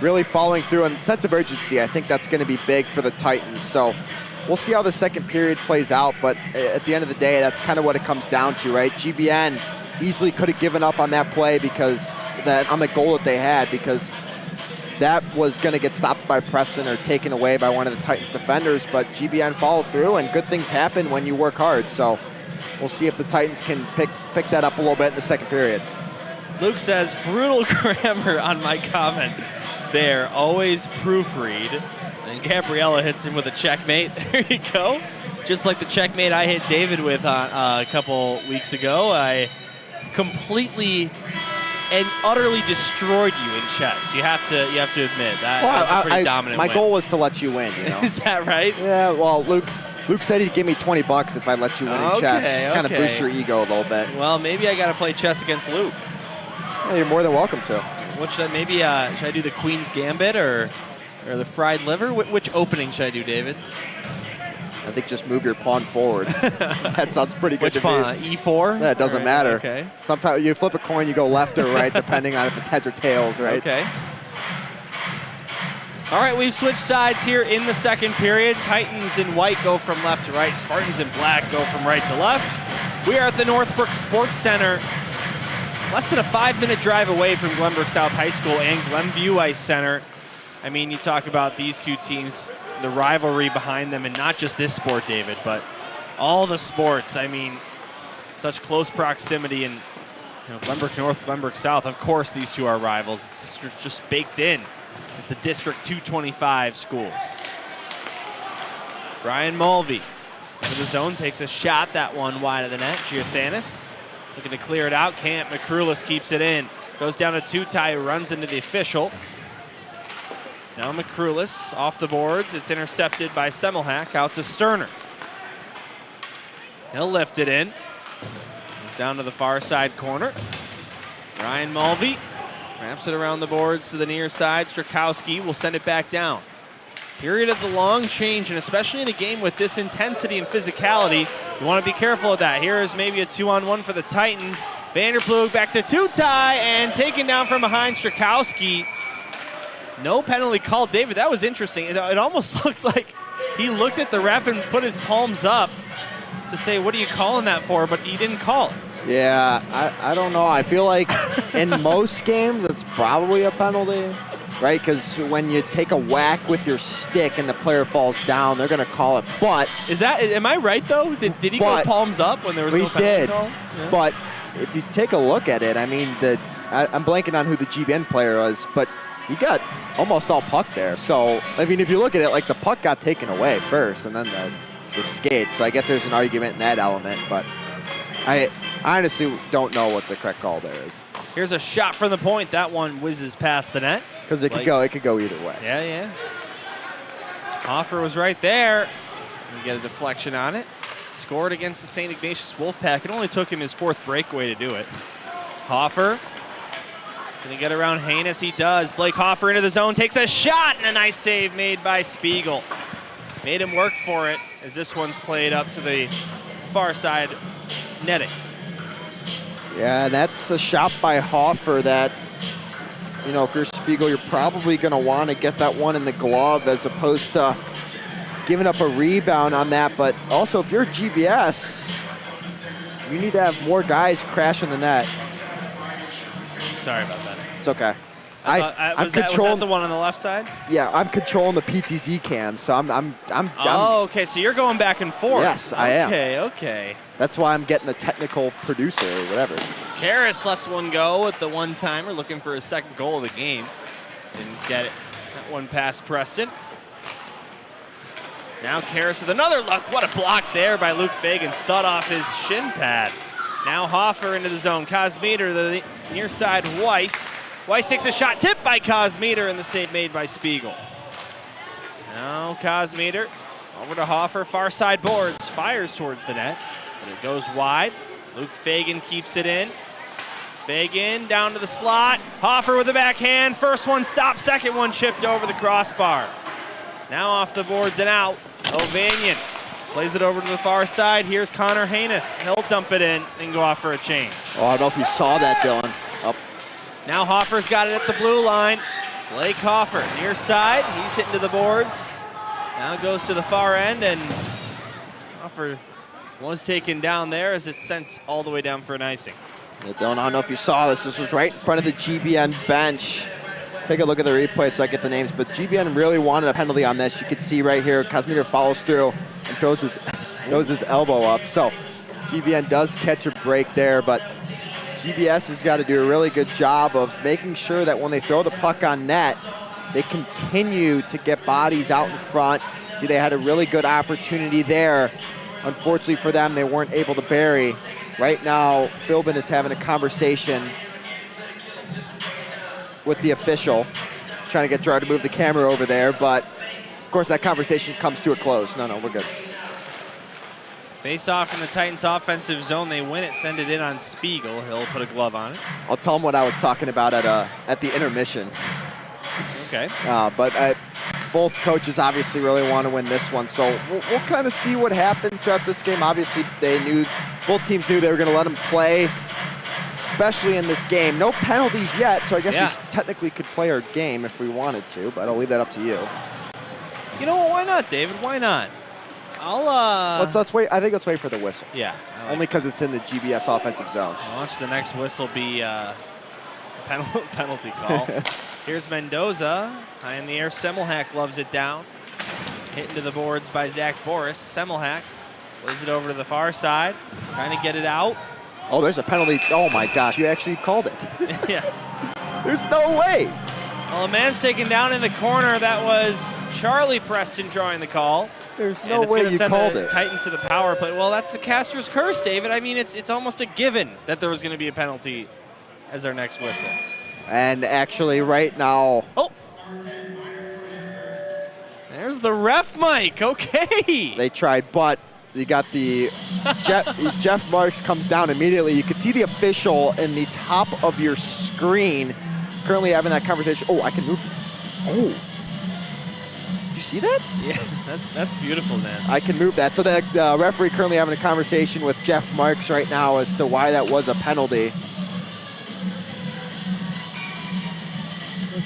really following through and sense of urgency, I think that's going to be big for the Titans. So we'll see how the second period plays out. But at the end of the day, that's kind of what it comes down to, right? GBN easily could have given up on that play on the goal that they had, because that was going to get stopped by Preston or taken away by one of the Titans defenders. But GBN followed through, and good things happen when you work hard. So we'll see if the Titans can pick that up a little bit in the second period. Luke says, brutal grammar on my comment there. Always proofread. And Gabriella hits him with a checkmate. There you go. Just like the checkmate I hit David with a couple weeks ago. I completely and utterly destroyed you in chess. You have to admit that was a pretty dominant my win. goal was to let you win. You know? Is that right? Yeah. Well, Luke said he'd give me $20 if I let you win in chess. Just kind of boost your ego a little bit. Well, maybe I got to play chess against Luke. Yeah, you're more than welcome to. What should I maybe should I do the Queen's Gambit or the fried liver? Which opening should I do, David? I think just move your pawn forward. That sounds pretty good Which to me. pawn? E4? Yeah, it doesn't matter. Okay. Sometimes you flip a coin, you go left or right, depending on if it's heads or tails, right? Okay. All right, we've switched sides here in the second period. Titans in white go from left to right. Spartans in black go from right to left. We are at the Northbrook Sports Center, less than a 5-minute drive away from Glenbrook South High School and Glenview Ice Center. I mean, you talk about these two teams, the rivalry behind them, and not just this sport, David, but all the sports. I mean, such close proximity, and Glenbrook North, Glenbrook South, of course these two are rivals. It's just baked in. It's the District 225 schools. Brian Mulvey into the zone, takes a shot, that one wide of the net. Giothanis looking to clear it out, can't. McCrulis keeps it in. Goes down to Tutai, runs into the official. Now McCrulis off the boards. It's intercepted by Semmelhack out to Sterner. He'll lift it in. Goes down to the far side corner. Ryan Mulvey wraps it around the boards to the near side. Strakowski will send it back down. Period of the long change, and especially in a game with this intensity and physicality, you want to be careful of that. Here is maybe a 2-on-1 for the Titans. Vanderplug back to Tutai, and taken down from behind Strakowski. No penalty called. David, that was interesting. It almost looked like he looked at the ref and put his palms up to say, what are you calling that for? But he didn't call it. Yeah, I don't know. I feel like in most games it's probably a penalty, right? Because when you take a whack with your stick and the player falls down, they're going to call it. But am I right, though? Did he go palms up when there was no penalty call? Yeah. But if you take a look at it, I mean, I'm blanking on who the GBN player was, but he got almost all puck there. So, I mean, if you look at it, like the puck got taken away first and then the skate. So I guess there's an argument in that element, but I honestly don't know what the correct call there is. Here's a shot from the point. That one whizzes past the net. Because it could go either way. Yeah. Hoffer was right there. And get a deflection on it. Scored against the St. Ignatius Wolfpack. It only took him his 4th breakaway to do it. Hoffer. Can he get around Haynes? He does. Blake Hoffer into the zone. Takes a shot. And a nice save made by Spiegel. Made him work for it as this one's played up to the far side netting. Yeah, that's a shot by Hoffer that, you know, if you're Spiegel, you're probably going to want to get that one in the glove as opposed to giving up a rebound on that. But also, if you're GBS, you need to have more guys crashing the net. Sorry about that. It's okay. Was that the one on the left side? Yeah, I'm controlling the PTZ cam, so I'm okay, so you're going back and forth. Yes, I am. Okay. That's why I'm getting a technical producer or whatever. Karras lets one go at the one-timer, looking for his 2nd goal of the game. Didn't get it. That one past Preston. Now Karras with another look. What a block there by Luke Fagan. Thud off his shin pad. Now Hoffer into the zone. Kosmeter, the near side, Weiss. Weiss takes a shot, tipped by Kosmeter, and the save made by Spiegel. Now Kosmeter over to Hoffer, far side boards, fires towards the net, but it goes wide. Luke Fagan keeps it in. Fagan down to the slot. Hoffer with the backhand. First one stopped, second one chipped over the crossbar. Now off the boards and out. Ovanian plays it over to the far side. Here's Connor Haynes. He'll dump it in and go off for a change. Oh, I don't know if you saw that, Dylan. Now Hoffer's got it at the blue line. Blake Hoffer, near side. He's hitting to the boards. Now goes to the far end, and Hoffer was taken down there as it sent all the way down for an icing. Yeah, Dylan, I don't know if you saw this. This was right in front of the GBN bench. Take a look at the replay so I get the names, but GBN really wanted a penalty on this. You can see right here, Kosmeter follows through and throws his elbow up. So GBN does catch a break there, but GBS has got to do a really good job of making sure that when they throw the puck on net, they continue to get bodies out in front. See, they had a really good opportunity there. Unfortunately for them, they weren't able to bury. Right now, Philbin is having a conversation with the official, trying to get Gerard to move the camera over there, but of course that conversation comes to a close. No, we're good. Face off in the Titans offensive zone. They win it, send it in on Spiegel. He'll put a glove on it. I'll tell him what I was talking about at the intermission. Okay. But both coaches obviously really want to win this one, so we'll kind of see what happens throughout this game. Obviously, both teams knew they were going to let them play, especially in this game. No penalties yet, so I guess we technically could play our game if we wanted to, but I'll leave that up to you. You know what? Why not, David? Why not? Let's wait. I think let's wait for the whistle. Yeah. Only because it's in the GBS offensive zone. Watch the next whistle be penalty call. Here's Mendoza. High in the air. Semmelhack loves it down. Hit into the boards by Zach Boris. Semmelhack plays it over to the far side. Trying to get it out. Oh, there's a penalty. Oh, my gosh. You actually called it. Yeah. There's no way. Well, a man's taken down in the corner. That was Charlie Preston drawing the call. There's no way you called it. Titans to the power play. Well, that's the caster's curse, David. I mean, it's almost a given that there was going to be a penalty as our next whistle. And actually, right now. Oh. There's the ref mic. Okay. They tried, but you got the Jeff Marks comes down immediately. You can see the official in the top of your screen currently having that conversation. Oh, I can move this. Oh. You see that? Yeah, that's beautiful, man. I can move that. So the referee currently having a conversation with Jeff Marks right now as to why that was a penalty.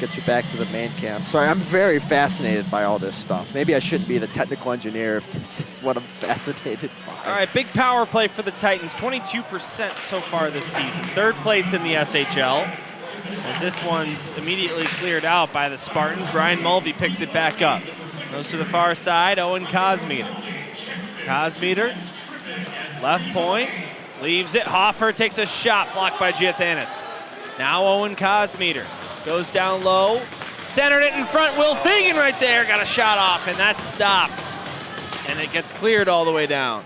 get you back to the main cam. Sorry, I'm very fascinated by all this stuff. Maybe I shouldn't be the technical engineer if this is what I'm fascinated by. All right, big power play for the Titans, 22% so far this season. Third place in the SHL. As this one's immediately cleared out by the Spartans, Ryan Mulvey picks it back up. Goes to the far side, Owen Kosmeter. Kosmeter, left point, leaves it. Hoffer takes a shot, blocked by Giathanis. Now Owen Kosmeter goes down low, centered it in front. Will Fagan right there got a shot off, and that's stopped. And it gets cleared all the way down.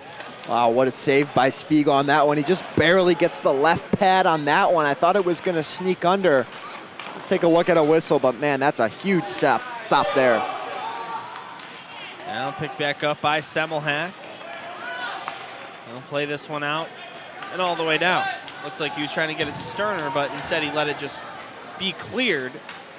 Wow, what a save by Spiegel on that one. He just barely gets the left pad on that one. I thought it was going to sneak under. We'll take a look at a whistle, but man, that's a huge stop there. Now picked back up by Semmelhack. He'll play this one out and all the way down. Looked like he was trying to get it to Sterner, but instead he let it just be cleared.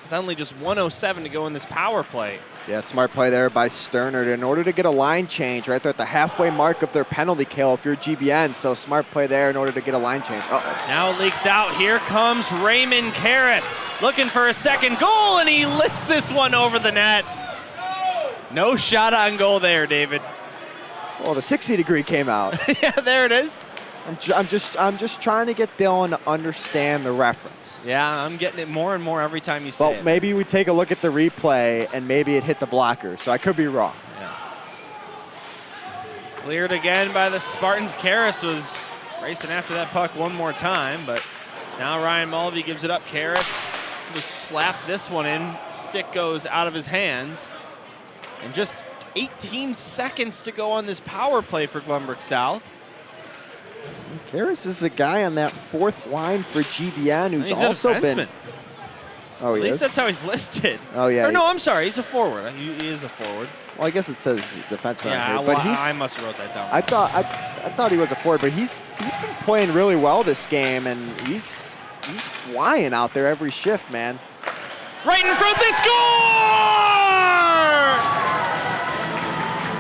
It's only just 1:07 to go in this power play. Yeah, smart play there by Sterner in order to get a line change right there at the halfway mark of their penalty kill if you're GBN. So smart play there in order to get a line change. Uh-oh. Now it leaks out. Here comes Raymond Karras looking for a second goal, and he lifts this one over the net. No shot on goal there, David. Well, the 60-degree came out. Yeah, there it is. I'm just trying to get Dylan to understand the reference. Yeah, I'm getting it more and more every time you say Well, it. maybe we take a look at the replay and maybe it hit the blocker, so I could be wrong. Yeah. Cleared again by the Spartans. Karras was racing after that puck one more time, but now Ryan Mulvey gives it up. Karras just slapped this one in. Stick goes out of his hands. And just 18 seconds to go on this power play for Glenbrook South. Karras is a guy on that fourth line for GBN who's also been. Oh, he At least is? that's how he's listed. Oh, yeah. Or no, I'm sorry, he's a forward. He is a forward. Well, I guess it says defenseman Yeah, on here, well, but I must have wrote that down. I thought he was a forward, but he's been playing really well this game, and he's flying out there every shift, man. Right in front, they score!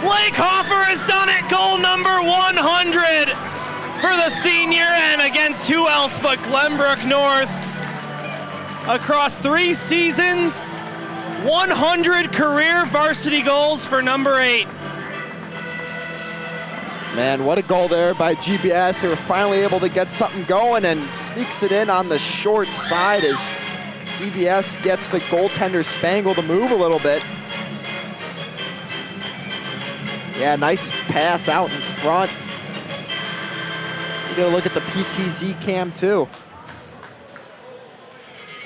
Blake Hoffer has done it. Goal number 100 for the senior, and against who else but Glenbrook North. Across 3 seasons, 100 career varsity goals for number 8. Man, what a goal there by GBS. They were finally able to get something going and sneaks it in on the short side as GBS gets the goaltender Spangle to move a little bit. Yeah, nice pass out in front. You get a look at the PTZ cam too.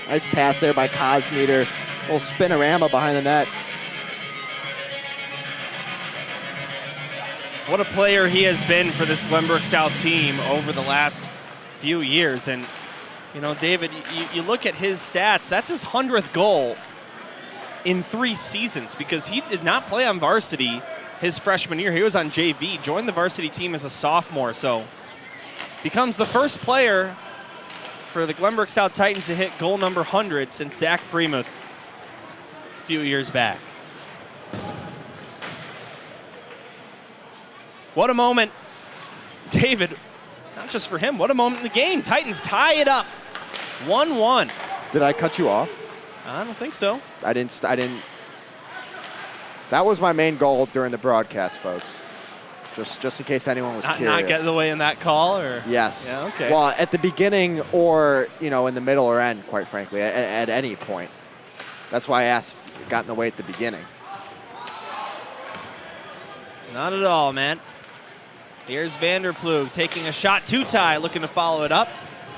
Nice pass there by Kosmeter. Little spinorama behind the net. What a player he has been for this Glenbrook South team over the last few years. And, you know, David, you look at his stats, that's his 100th goal in 3 seasons because he did not play on varsity his freshman year. He was on JV, joined the varsity team as a sophomore, so becomes the first player for the Glenbrook South Titans to hit goal number 100 since Zach Freemuth a few years back. What a moment, David, not just for him, what a moment in the game. Titans tie it up, 1-1. Did I cut you off? I don't think so. I didn't. That was my main goal during the broadcast, folks. Just in case anyone was curious. Not get in the way in that call, or? Yes. Yeah, okay. Well, at the beginning or, you know, in the middle or end, quite frankly, at any point. That's why I asked if it got in the way at the beginning. Not at all, man. Here's Vanderplug taking a shot to tie, looking to follow it up,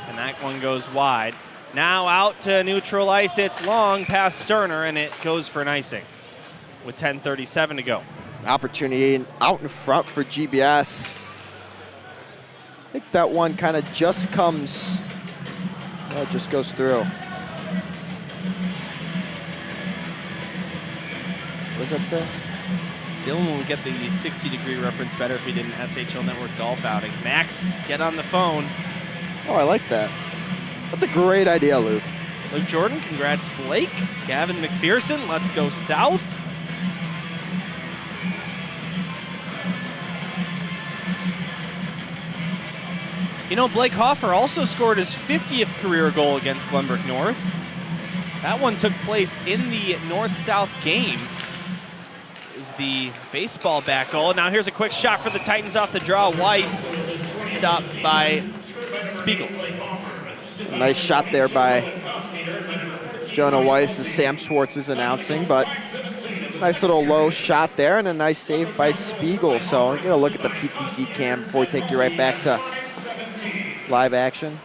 and that one goes wide. Now out to neutral ice, it's long past Sterner, and it goes for an icing with 10:37 to go. Opportunity out in front for GBS. I think that one kind of just comes, well, it just goes through. What does that say? Dylan will get the 60-degree reference better if he did an SHL Network golf outing. Max, get on the phone. Oh, I like that. That's a great idea, Luke. Luke Jordan, congrats Blake. Gavin McPherson, let's go south. You know, Blake Hoffer also scored his 50th career goal against Glenbrook North. That one took place in the North-South game. Is the baseball back goal. Now here's a quick shot for the Titans off the draw. Weiss stopped by Spiegel. Nice shot there by Jonah Weiss as Sam Schwartz is announcing, but nice little low shot there and a nice save by Spiegel. So you're gonna look at the PTZ cam before we take you right back to live action.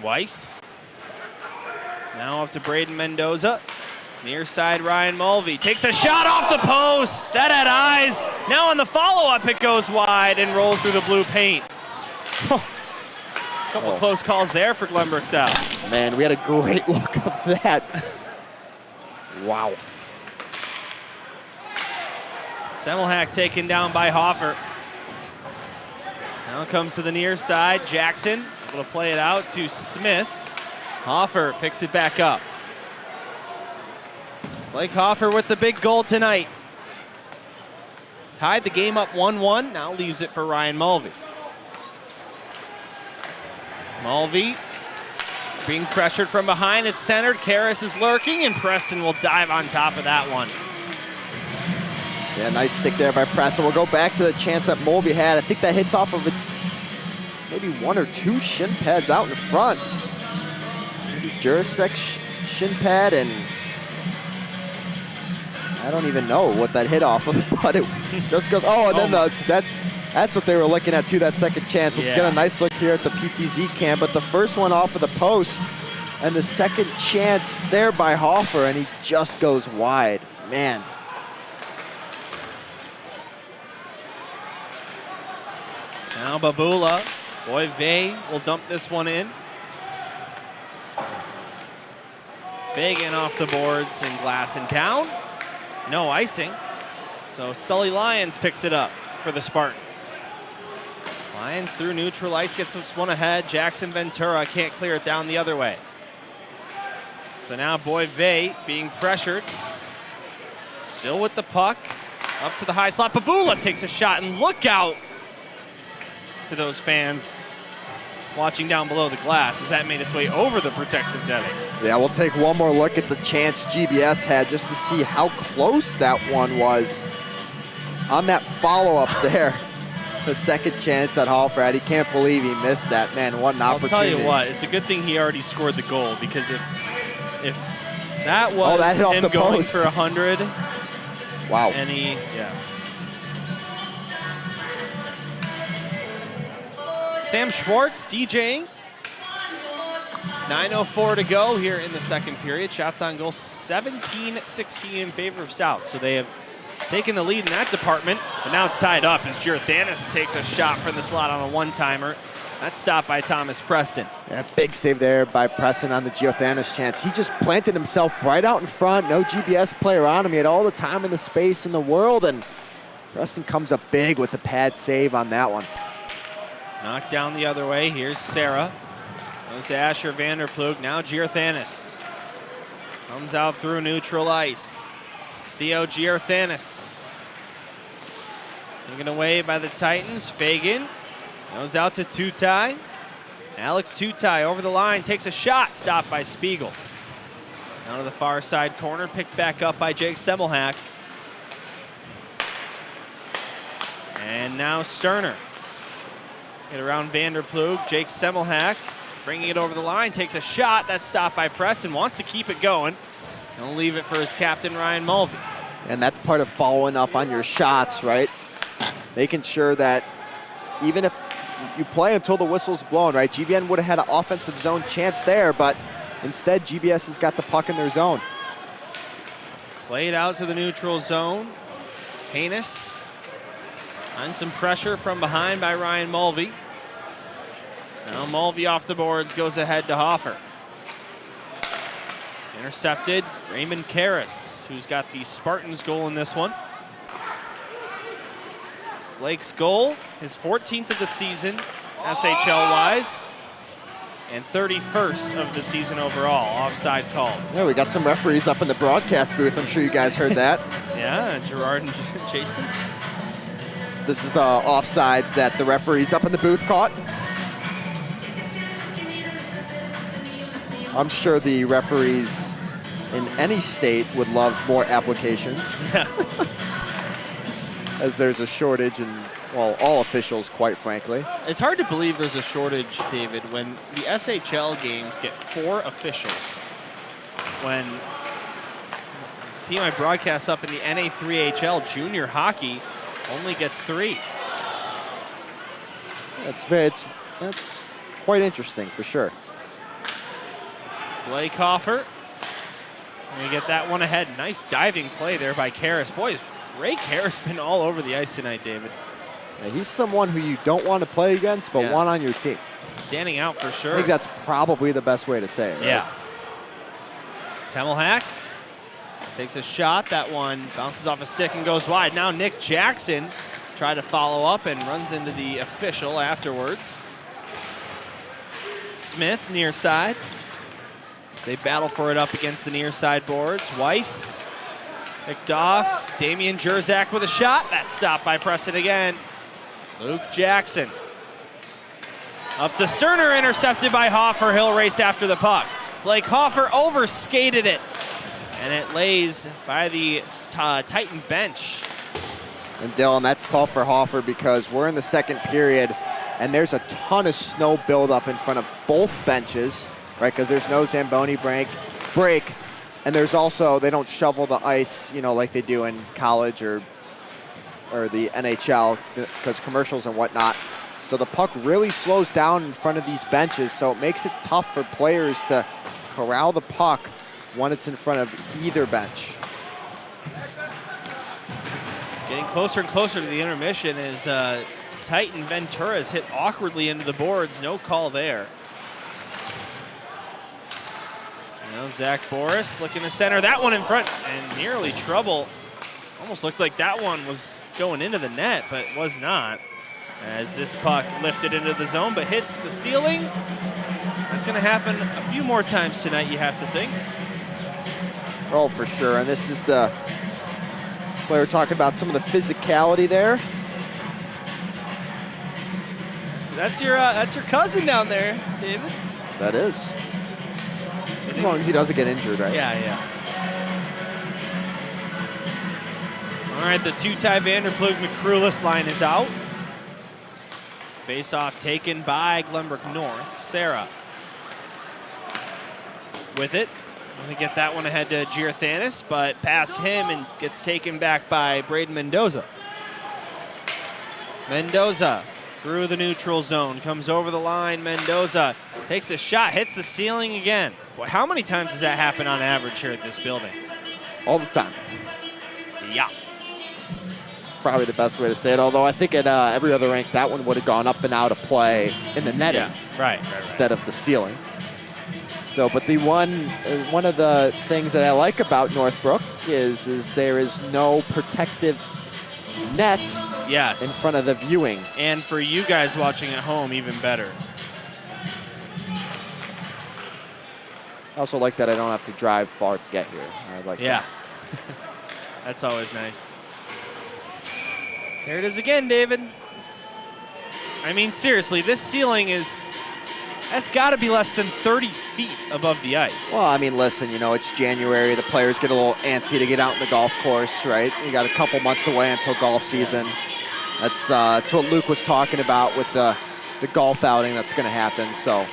Weiss. Now up to Braden Mendoza. Near side, Ryan Mulvey takes a shot off the post. That had eyes. Now on the follow-up, it goes wide and rolls through the blue paint. Couple close calls there for Glenbrook South. Man, we had a great look of that. Wow. Semmelhack taken down by Hoffer. Now comes to the near side. Jackson able to play it out to Smith. Hoffer picks it back up. Blake Hoffer with the big goal tonight. Tied the game up 1-1. Now leaves it for Ryan Mulvey. Mulvey being pressured from behind. It's centered. Karras is lurking, and Preston will dive on top of that one. Yeah, nice stick there by Preston. We'll go back to the chance that Mulvey had. I think that hits off of maybe one or two shin pads out in front. Maybe Jurasek shin pad, and I don't even know what that hit off of, but it just goes, oh, and then that's what they were looking at too, that second chance. We'll get a nice look here at the PTZ cam, but the first one off of the post, and the second chance there by Hoffer, and he just goes wide. Man. Now Babula, Boy Vey will dump this one in. Fagan off the boards and glass in town. No icing. So Sully Lyons picks it up for the Spartans. Lyons through neutral ice, gets this one ahead. Jackson Ventura can't clear it down the other way. So now Boy Vey being pressured. Still with the puck. Up to the high slot. Babula takes a shot, and look out to those fans watching down below the glass as that made its way over the protective netting. Yeah, we'll take one more look at the chance GBS had just to see how close that one was on that follow-up there. The second chance that Hoffer had. He can't believe he missed that. Man, what an opportunity. I'll tell you what, it's a good thing he already scored the goal, because if that was that hit off him the going post for 100, wow. and Sam Schwartz DJing. 9:04 to go here in the second period. Shots on goal 17-16 in favor of South. So they have taken the lead in that department, but now it's tied up as Girathanis takes a shot from the slot on a one-timer. That's stopped by Thomas Preston. Yeah, big save there by Preston on the Girathanis chance. He just planted himself right out in front. No GBS player on him. He had all the time and the space in the world, and Preston comes up big with the pad save on that one. Knocked down the other way. Here's Sarah. Goes to Asher Vanderplug. Now Girathanis. Comes out through neutral ice. Theo Girathanis. Taken away by the Titans. Fagan goes out to Tutai. Alex Tutai over the line. Takes a shot. Stopped by Spiegel. Down to the far side corner. Picked back up by Jake Semmelhack. And now Sterner. Get around Vanderplug. Jake Semmelhack bringing it over the line. Takes a shot. That's stopped by Preston. Wants to keep it going. He'll leave it for his captain, Ryan Mulvey. And that's part of following up on your shots, right? Making sure that even if you play until the whistle's blown, right? GBN would have had an offensive zone chance there, but instead GBS has got the puck in their zone. Played out to the neutral zone. Haynes on some pressure from behind by Ryan Mulvey. Now Mulvey off the boards, goes ahead to Hoffer. Intercepted, Raymond Karras, who's got the Spartans goal in this one. Blake's goal, his 14th of the season, SHL-wise, and 31st of the season overall, offside call. Yeah, we got some referees up in the broadcast booth. I'm sure you guys heard that. Yeah, Gerard and Jason. This is the offsides that the referees up in the booth caught. I'm sure the referees in any state would love more applications. As there's a shortage in, well, all officials, quite frankly. It's hard to believe there's a shortage, David, when the SHL games get 4 officials. When the team I broadcast up in the NA3HL junior hockey only gets 3. That's quite interesting for sure. Blake Hoffer. We get that one ahead. Nice diving play there by Karras. Boy, Ray Karras been all over the ice tonight, David. Yeah, he's someone who you don't want to play against, but want on your team. Standing out for sure. I think that's probably the best way to say it. Right? Yeah. Semmelhack takes a shot. That one bounces off a stick and goes wide. Now Nick Jackson tried to follow up and runs into the official afterwards. Smith near side. They battle for it up against the near side boards. Weiss picked off. Damian Jerzak with a shot. That's stopped by Preston again. Luke Jackson. Up to Sterner, intercepted by Hoffer. He'll race after the puck. Blake Hoffer overskated it. And it lays by the Titan bench. And Dylan, that's tough for Hoffer because we're in the second period and there's a ton of snow buildup in front of both benches, right? Because there's no Zamboni break. And there's also, they don't shovel the ice, you know, like they do in college or the NHL because commercials and whatnot. So the puck really slows down in front of these benches, so it makes it tough for players to corral the puck when it's in front of either bench. Getting closer and closer to the intermission as Titan Ventura's hit awkwardly into the boards. No call there. Now Zach Boris looking to center that one in front and nearly trouble. Almost looked like that one was going into the net, but was not. As this puck lifted into the zone, but hits the ceiling. That's going to happen a few more times tonight, you have to think. Oh, for sure. And this is the player talking about some of the physicality there. So that's your cousin down there, David. That is. As long as he doesn't get injured, right? Yeah. All right, the two-tie Vanderplug-McCrulis line is out. Face-off taken by Glenbrook North. Sarah with it. Going to get that one ahead to Giorthanis, but past him and gets taken back by Braden Mendoza. Mendoza through the neutral zone, comes over the line. Mendoza takes a shot, hits the ceiling again. Boy, how many times does that happen on average here at this building? All the time. Yeah. Probably the best way to say it, although I think at every other rink, that one would have gone up and out of play in the netting. Yeah, right. Instead of the ceiling. So, but the one of the things that I like about Northbrook is there is no protective net in front of the viewing. And for you guys watching at home, even better. I also like that I don't have to drive far to get here. I like that. That's always nice. There it is again, David. I mean, seriously, this ceiling that's got to be less than 30 feet above the ice. Well, I mean, listen, you know, it's January. The players get a little antsy to get out in the golf course, right? You got a couple months away until golf season. That's what Luke was talking about with the golf outing that's going to happen. So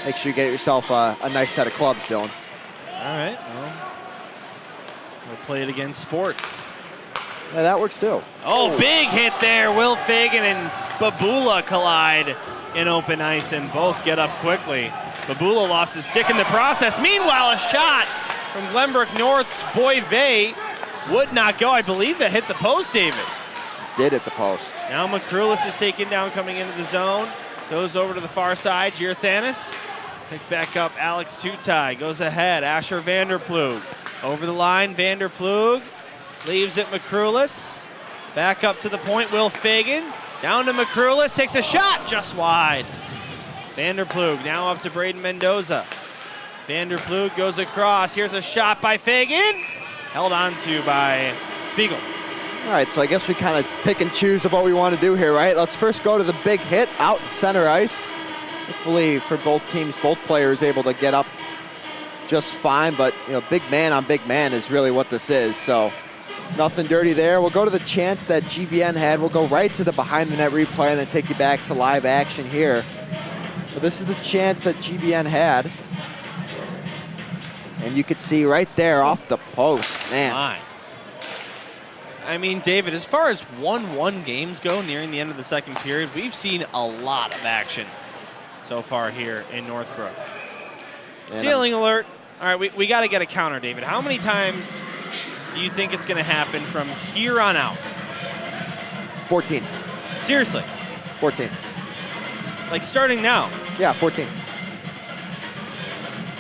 make sure you get yourself a nice set of clubs, Dylan. All right. Well, we'll play it against sports. Yeah, that works too. Oh, big hit there. Will Fagan and Babula collide in open ice and both get up quickly. Babula lost his stick in the process. Meanwhile, a shot from Glenbrook North's Boyve would not go. I believe that hit the post, David. Did hit the post. Now McCrulis is taken down coming into the zone. Goes over to the far side. Giorthanis picked back up Alex Tutai. Goes ahead. Asher Vanderplug. Over the line. Vanderplug leaves it McCrulis. Back up to the point. Will Fagan. Down to McCrulis. Takes a shot just wide. Vanderplug now up to Braden Mendoza. Vanderplug goes across. Here's a shot by Fagan. Held on to by Spiegel. All right, so I guess we kind of pick and choose of what we want to do here, right? Let's first go to the big hit out in center ice. Hopefully for both teams, both players able to get up just fine, but big man on big man is really what this is. So nothing dirty there. We'll go to the chance that GBN had. We'll go right to the behind the net replay and then take you back to live action here. But this is the chance that GBN had. And you could see right there off the post, man. My. I mean, David, as far as 1-1 games go nearing the end of the second period, we've seen a lot of action so far here in Northbrook. Ceiling alert. All right, we got to get a counter, David. How many times do you think it's going to happen from here on out? 14. Seriously? 14. Like starting now? Yeah, 14.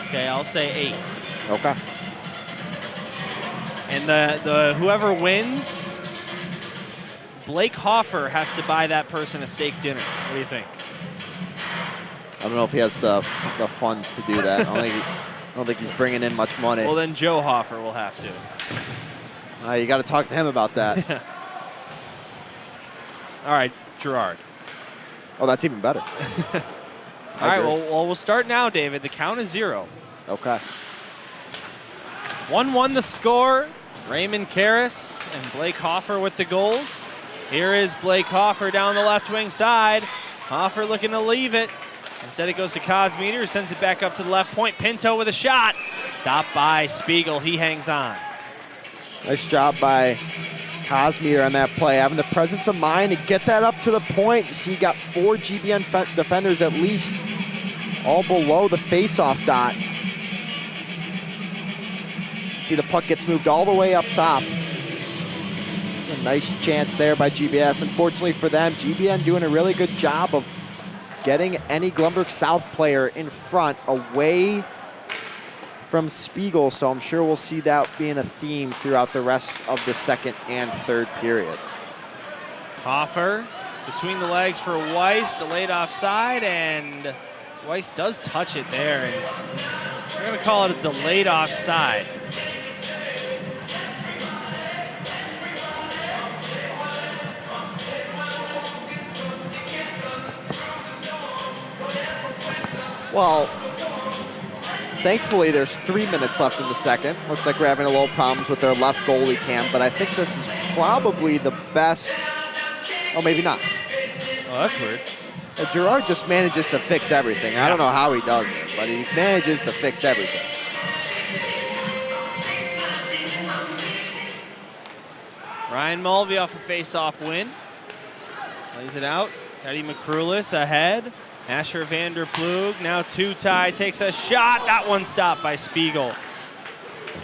Okay, I'll say 8. Okay. And the whoever wins, Blake Hoffer has to buy that person a steak dinner. What do you think? I don't know if he has the funds to do that. I don't think he's bringing in much money. Well, then Joe Hoffer will have to. You got to talk to him about that. All right, Gerard. Oh, that's even better. All right, well, we'll start now, David. The count is 0. Okay. 1-1 the score. Raymond Karras and Blake Hoffer with the goals. Here is Blake Hoffer down the left wing side. Hoffer looking to leave it. Instead it goes to Cosmeter, who sends it back up to the left point. Pinto with a shot. Stopped by Spiegel. He hangs on. Nice job by Cosmeter on that play, having the presence of mind to get that up to the point. You see, you got 4 GBN defenders at least, all below the face-off dot. See, the puck gets moved all the way up top. A nice chance there by GBS. Unfortunately for them, GBN doing a really good job of getting any Glenbrook South player in front away from Spiegel, so I'm sure we'll see that being a theme throughout the rest of the second and third period. Hoffer between the legs for Weiss, delayed offside, and Weiss does touch it there, and we're going to call it a delayed offside. Well, thankfully there's 3 minutes left in the second. Looks like we're having a little problems with their left goalie cam, but I think this is probably the best. Oh, maybe not. Oh, that's weird. Gerard just manages to fix everything. I don't know how he does it, but he manages to fix everything. Ryan Mulvey off a face-off win. Lays it out. Eddie McCrulis ahead. Asher Vanderplug, now two-tie, takes a shot. That one stopped by Spiegel.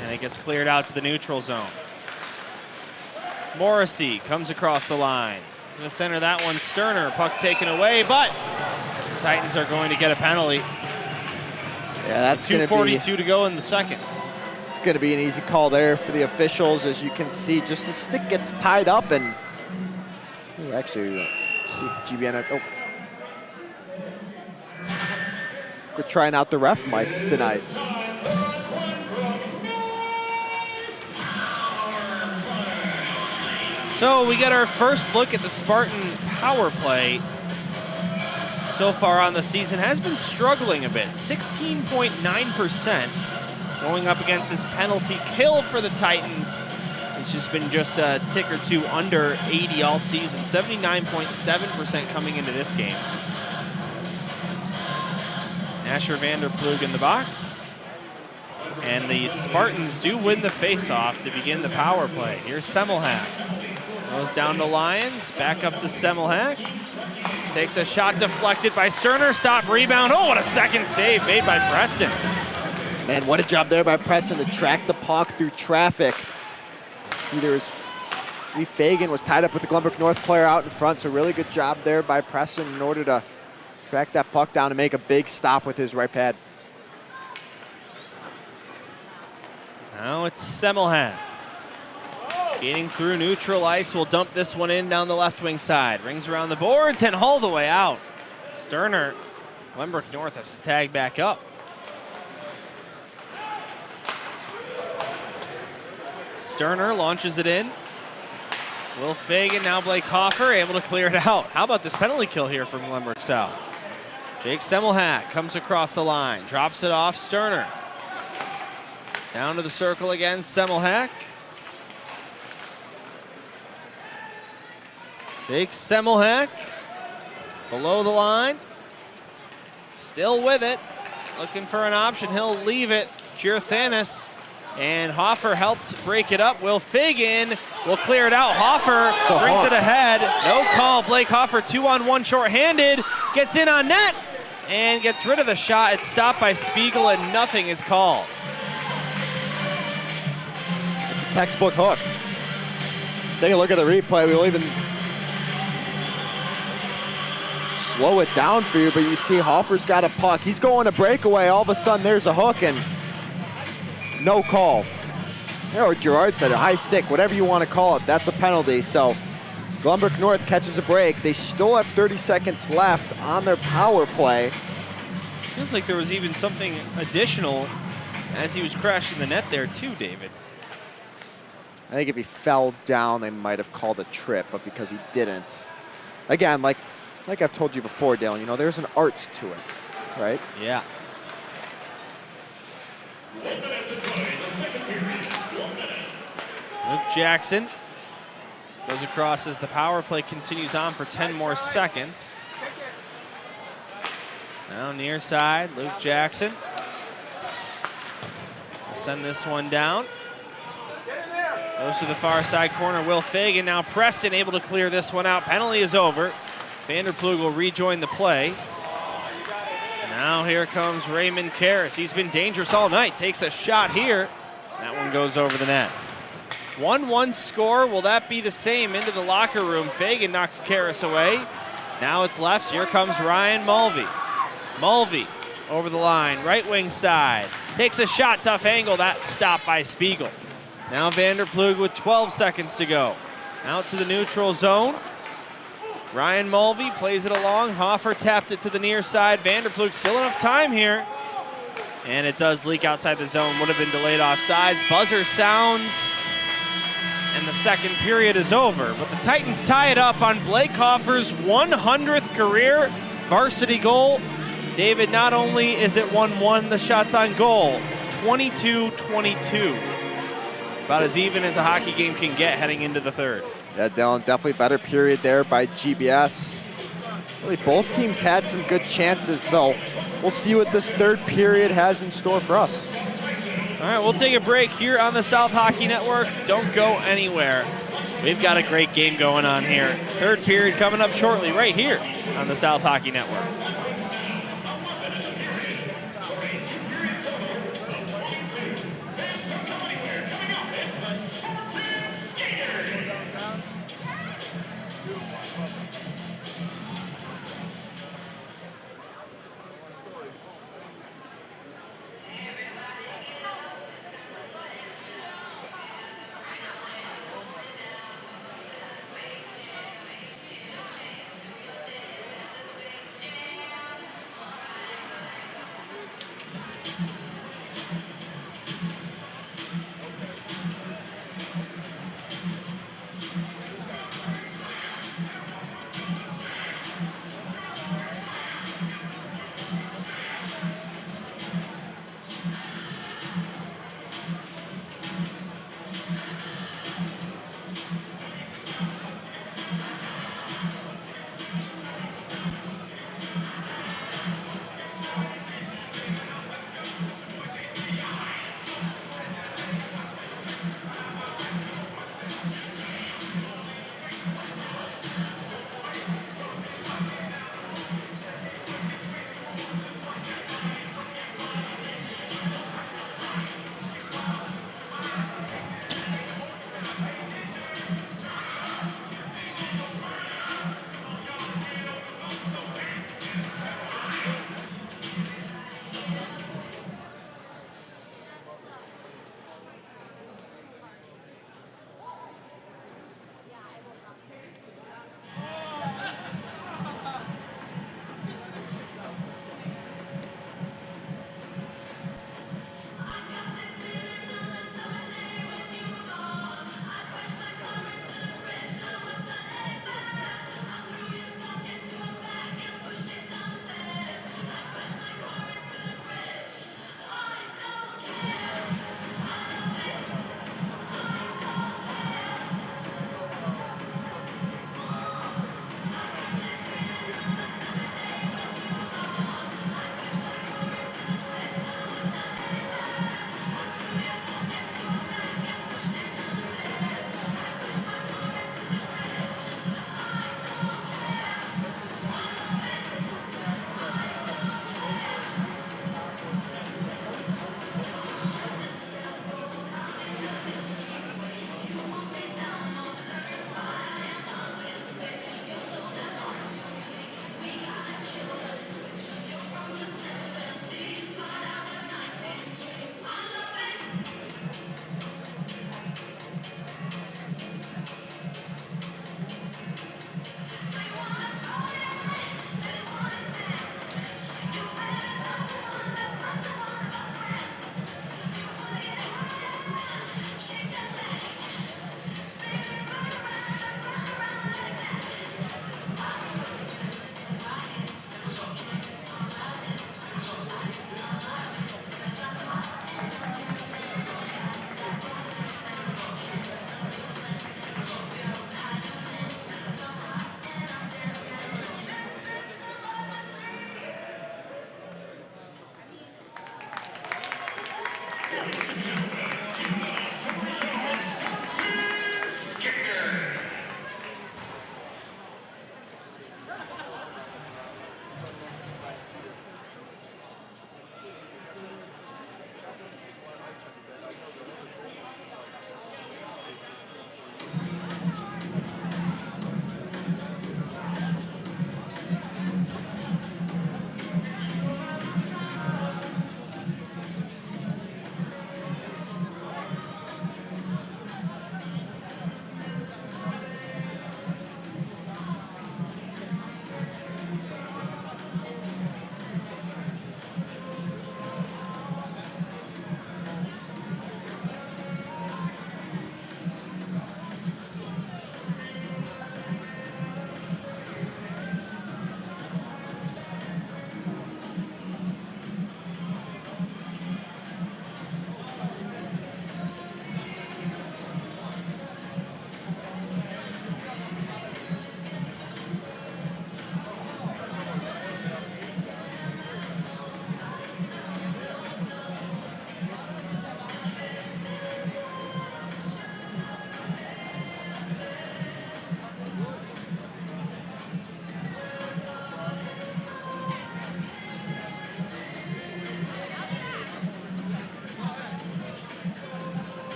And it gets cleared out to the neutral zone. Morrissey comes across the line. In the center, that one, Sterner, puck taken away, but the Titans are going to get a penalty. Yeah, that's going to be 2:42 to go in the second. It's going to be an easy call there for the officials. As you can see, just the stick gets tied up, and actually, see if GBN. Oh. We're trying out the ref mics tonight. So we get our first look at the Spartan power play so far on the season. Has been struggling a bit, 16.9%, going up against this penalty kill for the Titans. It's just been just a tick or two under 80 all season, 79.7% coming into this game. Asher Vanderplug in the box. And the Spartans do win the faceoff to begin the power play. Here's Semmelhack. Goes down to Lyons, back up to Semmelhack. Takes a shot deflected by Sterner, stop, rebound. Oh, what a second save made by Preston. Man, what a job there by Preston to track the puck through traffic. Lee Fagan was tied up with the Glenbrook North player out in front, so really good job there by Preston in order to track that puck down and make a big stop with his right pad. Now it's Semmelhack. Skating through neutral ice, will dump this one in down the left wing side. Rings around the boards and all the way out. Sterner, Glenbrook North has to tag back up. Sterner launches it in. Will Fagan, now Blake Hoffer, able to clear it out. How about this penalty kill here from Glenbrook South? Jake Semmelhack comes across the line, drops it off Sterner. Down to the circle again, Semmelhack. Jake Semmelhack below the line. Still with it, looking for an option. He'll leave it. Girthanis and Hoffer helped break it up. Will Fagan will clear it out. Hoffer brings it ahead. No call. Blake Hoffer 2-on-1 shorthanded. Gets in on net and gets rid of the shot. It's stopped by Spiegel and nothing is called. It's a textbook hook. Take a look at the replay. We'll even slow it down for you, but you see Hoffer's got a puck. He's going to breakaway. All of a sudden, there's a hook and no call. Or Gerard said a high stick, whatever you want to call it. That's a penalty. So Glenbrook North catches a break. They still have 30 seconds left on their power play. Feels like there was even something additional as he was crashing the net there too, David. I think if he fell down, they might have called a trip, but because he didn't. Again, like I've told you before, Dylan, you know, there's an art to it, right? Yeah. Luke Jackson goes across as the power play continues on for 10 more seconds. Now near side, Luke Jackson. Send this one down. Goes to the far side corner, Will Fagan. Now Preston able to clear this one out. Penalty is over. Vanderplug will rejoin the play. Now here comes Raymond Karras. He's been dangerous all night. Takes a shot here. That one goes over the net. 1-1 score. Will that be the same into the locker room? Fagan knocks Karras away. Now it's left. Here comes Ryan Mulvey. Mulvey over the line, right wing side. Takes a shot, tough angle. That's stopped by Spiegel. Now Vanderplug with 12 seconds to go. Out to the neutral zone. Ryan Mulvey plays it along. Hoffer tapped it to the near side. Vanderplug still enough time here. And it does leak outside the zone. Would have been delayed offsides. Buzzer sounds. And the second period is over. But the Titans tie it up on Blake Hoffer's 100th career varsity goal. David, not only is it 1-1, the shots on goal, 22-22. About as even as a hockey game can get heading into the third. Yeah, Dylan, definitely better period there by GBS. Really, both teams had some good chances, so we'll see what this third period has in store for us. All right, we'll take a break here on the South Hockey Network. Don't go anywhere. We've got a great game going on here. Third period coming up shortly right here on the South Hockey Network.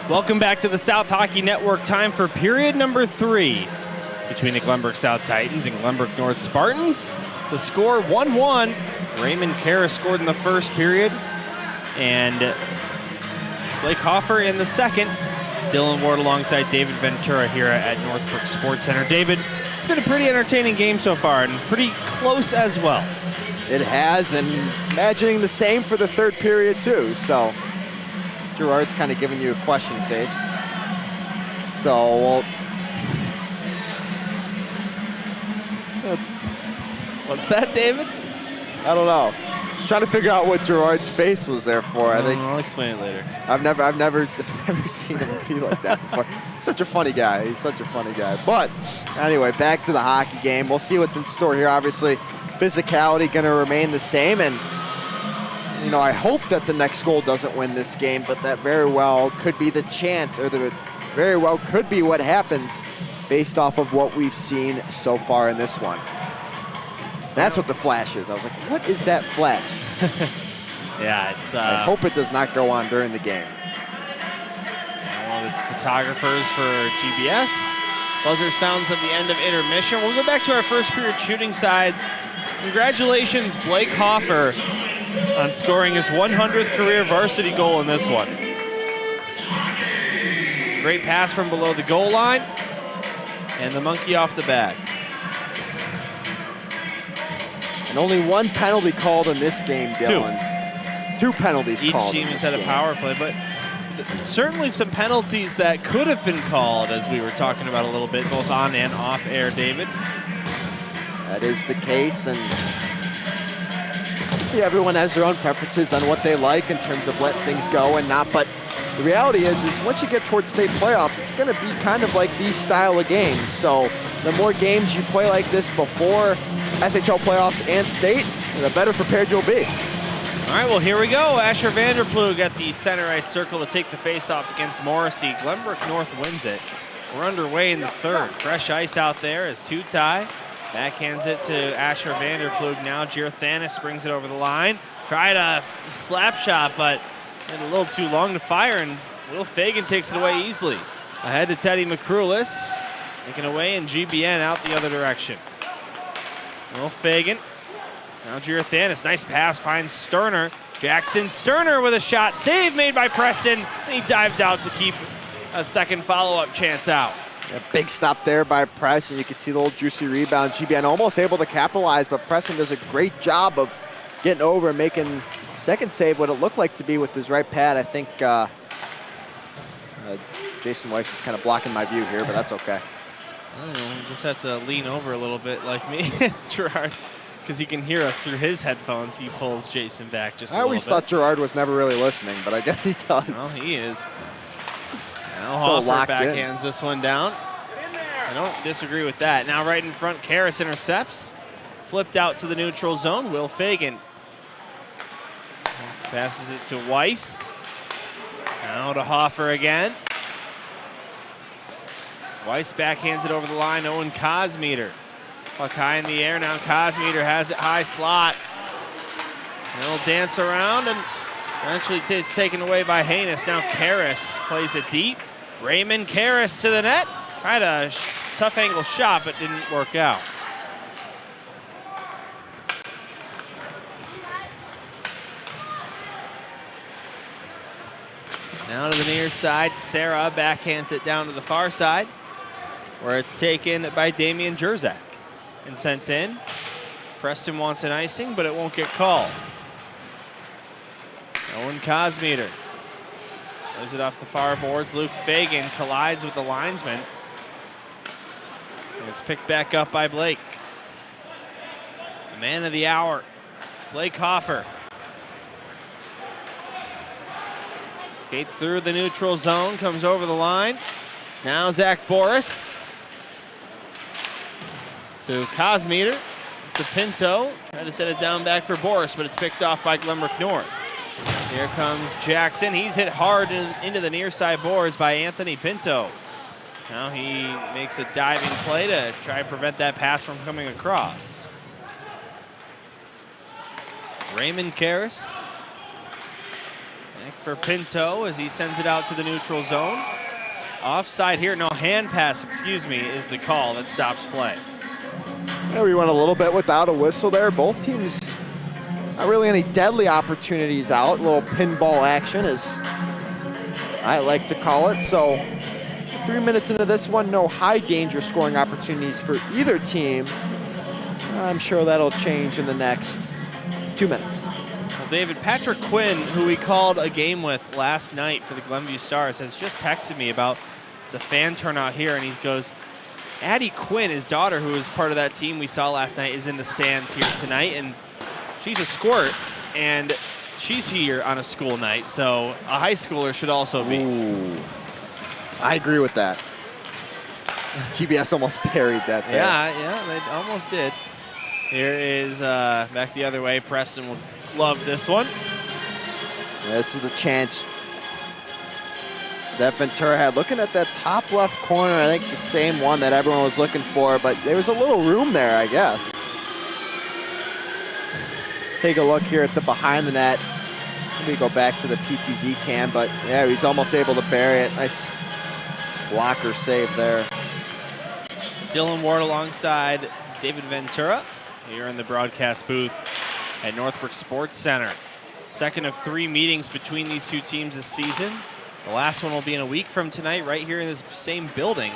Welcome back to the South Hockey Network. Time for period number 3 between the Glenbrook South Titans and Glenbrook North Spartans. The score 1-1. Raymond Karras scored in the first period, and Blake Hoffer in the second. Dylan Ward alongside David Ventura here at Northbrook Sports Center. David, it's been a pretty entertaining game so far and pretty close as well. It has, and imagining the same for the third period too. So Gerard's kind of giving you a question face. So What's that, David? I don't know. Just trying to figure out what Gerard's face was there for. I think I'll explain it later. I've never seen him be like that before. He's such a funny guy. He's such a funny guy. But anyway, back to the hockey game. We'll see what's in store here. Obviously, physicality going to remain the same, and you know, I hope that the next goal doesn't win this game, but that very well could be the chance, or that very well could be what happens based off of what we've seen so far in this one. That's what the flash is. I was like, what is that flash? Yeah, it's... I hope it does not go on during the game. One of the photographers for GBS. Buzzer sounds at the end of intermission. We'll go back to our first period shooting sides. Congratulations, Blake Hoffer, on scoring his 100th career varsity goal in this one. Great pass from below the goal line, and the monkey off the back. And only one penalty called in this game, Dylan. Two penalties called. Each team has had a power play, but certainly some penalties that could have been called, as we were talking about a little bit, both on and off air, David. That is the case, and obviously everyone has their own preferences on what they like in terms of letting things go and not, but the reality is once you get towards state playoffs, it's going to be kind of like these style of games. So the more games you play like this before SHL playoffs and state, the better prepared you'll be. All right, well, here we go. Asher Vanderplug at the center ice circle to take the face-off against Morrissey. Glenbrook North wins it. We're underway in the third. Fresh ice out there as two-tie. Backhands it to Asher Vanderplug now. Girathanis brings it over the line. Tried a slap shot, but a little too long to fire, and Will Fagan takes it away easily. Ahead to Teddy McCrulis. Making away, and GBN out the other direction. Will Fagan. Now Girathanis, nice pass, finds Sterner. Jackson Sterner with a shot. Save made by Preston. And he dives out to keep a second follow-up chance out. A big stop there by Preston. You can see the little juicy rebound. GBN almost able to capitalize, but Preston does a great job of getting over and making second save what it looked like to be with his right pad. I think Jason Weiss is kind of blocking my view here, but that's okay. I don't know, we just have to lean over a little bit like me, Gerard, because he can hear us through his headphones. He pulls Jason back just a little bit. I always thought Gerard was never really listening, but I guess he does. Well, he is. Now So Hoffer backhands this one down. I don't disagree with that. Now right in front, Karras intercepts. Flipped out to the neutral zone, Will Fagan. Passes it to Weiss. Now to Hoffer again. Weiss backhands it over the line, Owen Cosmeter. Puck high in the air, now Cosmeter has it high slot. He'll dance around and eventually it's taken away by Haynes. Now Karras plays it deep. Raymond Karras to the net. Tried a tough angle shot, but didn't work out. Now to the near side, Sarah backhands it down to the far side, where it's taken by Damian Jerzak and sent in. Preston wants an icing, but it won't get called. Owen Cosmeter plays it off the far boards. Luke Fagan collides with the linesman. And it's picked back up by Blake. The man of the hour, Blake Hoffer. Skates through the neutral zone, comes over the line. Now Zach Boris to Cosmeter, to Pinto. Try to set it down back for Boris, but it's picked off by Glenbrook North. Here comes Jackson. He's hit hard into the near side boards by Anthony Pinto. Now he makes a diving play to try and prevent that pass from coming across. Raymond Karras Back for Pinto as he sends it out to the neutral zone. Offside here, no, hand pass, excuse me, is the call that stops play. Yeah, we went a little bit without a whistle there. Both teams, not really any deadly opportunities out. A little pinball action, as I like to call it. So 3 minutes into this one, no high danger scoring opportunities for either team. I'm sure that'll change in the next 2 minutes. Well, David, Patrick Quinn, who we called a game with last night for the Glenview Stars, has just texted me about the fan turnout here, and he goes, Addie Quinn, his daughter, who was part of that team we saw last night, is in the stands here tonight, and she's a squirt, and she's here on a school night, so a high schooler should also be. Ooh. I agree with that. GBS almost parried that there. Yeah, they almost did. Here is back the other way. Preston will love this one. Yeah, this is the chance that Ventura had. Looking at that top left corner, I think the same one that everyone was looking for, but there was a little room there, I guess. Take a look here at the behind the net. Maybe go back to the PTZ cam, but yeah, he's almost able to bury it. Nice blocker save there. Dylan Ward alongside David Ventura here in the broadcast booth at Northbrook Sports Center. Second of 3 meetings between these two teams this season. The last one will be in a week from tonight right here in this same building.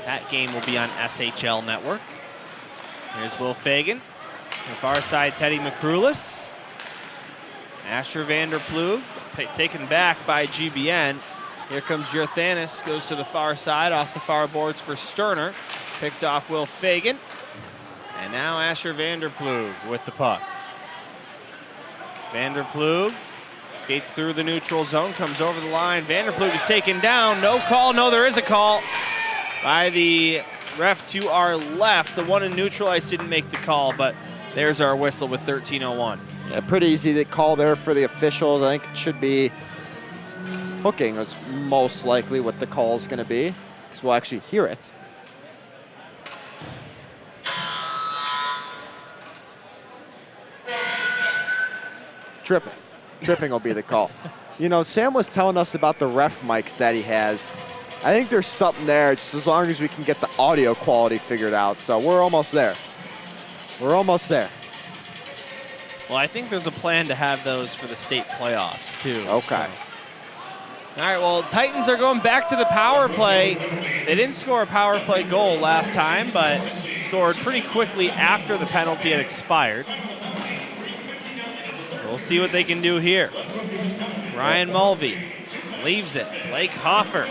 That game will be on SHL Network. Here's Will Fagan. On the far side, Teddy McCrulis. Asher Vanderploeg taken back by GBN. Here comes Jerthanis, goes to the far side, off the far boards for Sterner. Picked off Will Fagan. And now Asher Vanderploeg with the puck. Vanderploeg skates through the neutral zone, comes over the line. Vanderploeg is taken down. No call. No, there is a call by the ref to our left. The one in neutral ice didn't make the call, but there's our whistle with 13:01. Yeah, pretty easy to call there for the officials. I think it should be hooking is most likely what the call is going to be, because we'll actually hear it. Tripping. Tripping will be the call. You know, Sam was telling us about the ref mics that he has. I think there's something there, just as long as we can get the audio quality figured out. So we're almost there. We're almost there. Well, I think there's a plan to have those for the state playoffs, too. Okay. All right, well, Titans are going back to the power play. They didn't score a power play goal last time, but scored pretty quickly after the penalty had expired. We'll see what they can do here. Ryan Mulvey leaves it. Blake Hoffer.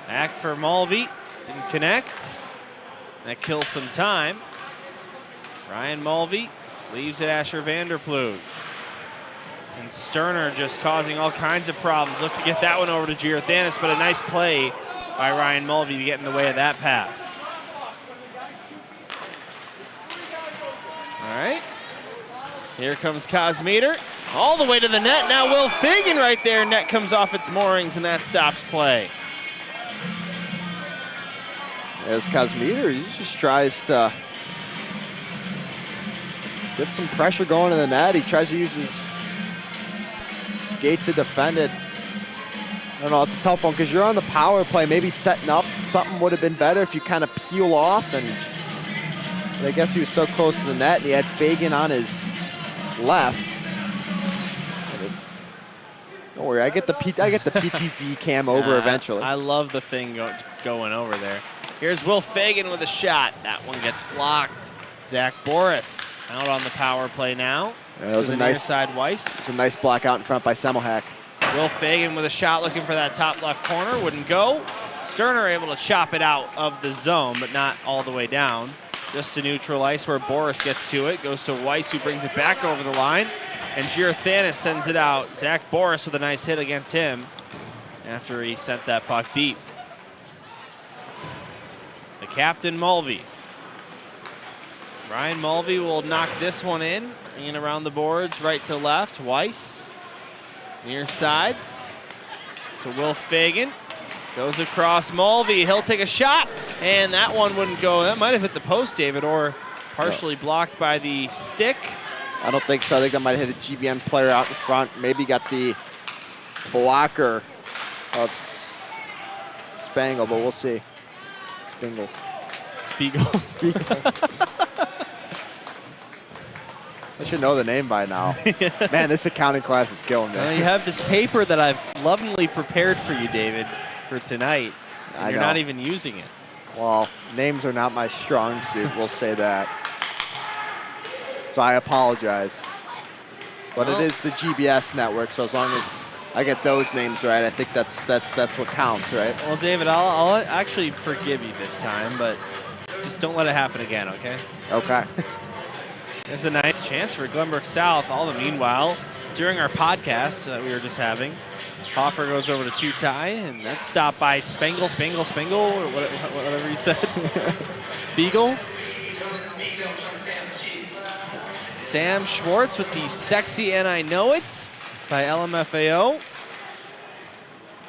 Back for Mulvey. Didn't connect. That kills some time. Ryan Mulvey leaves it Asher Vanderploeg. And Sterner just causing all kinds of problems. Look to get that one over to Giorthanis, but a nice play by Ryan Mulvey to get in the way of that pass. All right. Here comes Cosmeter. All the way to the net. Now Will Fagan right there. Net comes off its moorings, and that stops play. As Cosmeter, he just tries to get some pressure going in the net. He tries to use his skate to defend it. I don't know, it's a tough one because you're on the power play. Maybe setting up something would have been better if you kind of peel off. And I guess he was so close to the net, and he had Fagan on his left. Don't worry, I get the PTZ cam over eventually. I love the thing going over there. Here's Will Fagan with a shot. That one gets blocked. Zach Boris out on the power play now. Yeah, that was a nice side Weiss. It's a nice block out in front by Semmelhack. Will Fagan with a shot looking for that top left corner. Wouldn't go. Sterner able to chop it out of the zone, but not all the way down. Just to neutral ice where Boris gets to it. Goes to Weiss, who brings it back over the line. And Giorthanis sends it out. Zach Boris with a nice hit against him after he sent that puck deep. The captain, Mulvey. Ryan Mulvey will knock this one in around the boards, right to left. Weiss, near side to Will Fagan. Goes across Mulvey. He'll take a shot, and that one wouldn't go. That might have hit the post, David, or partially blocked by the stick I don't think so. I think I might have hit a GBN player out in front. Maybe got the blocker of Spangle, but we'll see. Spiegel. I should know the name by now. Man, this accounting class is killing me. Well, you have this paper that I've lovingly prepared for you, David, for tonight. And you're not even using it. Well, names are not my strong suit, we'll say that. So I apologize. But it is the GBS network, so as long as I get those names right, I think that's what counts, right? Well, David, I'll actually forgive you this time, but just don't let it happen again, okay? Okay. There's a nice chance for Glenbrook South. All the meanwhile, during our podcast that we were just having, Hoffer goes over to two-tie, and that's stopped by Spangle, or whatever he said. Spiegel. Sam Schwartz with the Sexy and I Know It by LMFAO.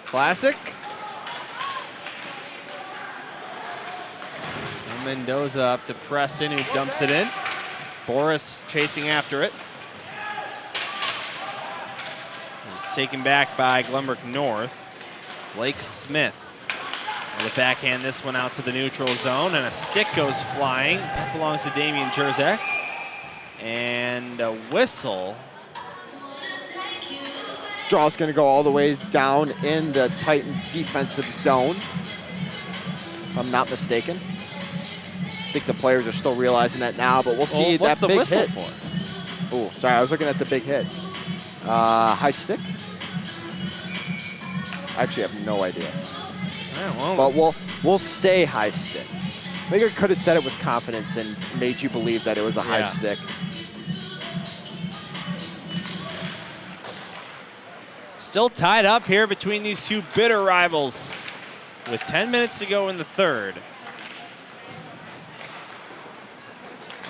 Classic. And Mendoza up to Preston, who dumps it in. Boris chasing after it. It's taken back by Glenbrook North. Blake Smith will backhand this one out to the neutral zone, and a stick goes flying. That belongs to Damian Jerzak. And a whistle. Draw's going to go all the way down in the Titans' defensive zone, if I'm not mistaken. I think the players are still realizing that now, but we'll see that big hit. What's the whistle for? Oh, sorry, I was looking at the big hit. High stick? I actually have no idea. But we'll say high stick. Maker could have said it with confidence and made you believe that it was a high stick. Still tied up here between these two bitter rivals with 10 minutes to go in the third.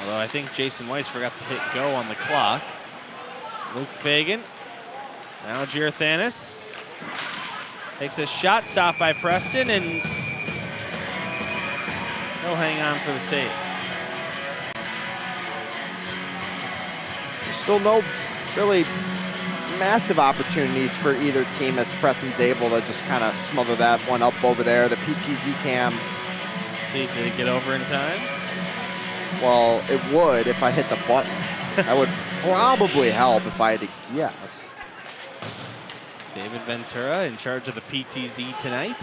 Although I think Jason Weiss forgot to hit go on the clock. Luke Fagan. Now Girathanis takes a shot, stopped by Preston, and he'll hang on for the save. There's still no really massive opportunities for either team as Preston's able to just kind of smother that one up over there. The PTZ cam. Let's see, did it get over in time? Well, it would if I hit the button. That would probably help if I had to guess. David Ventura in charge of the PTZ tonight.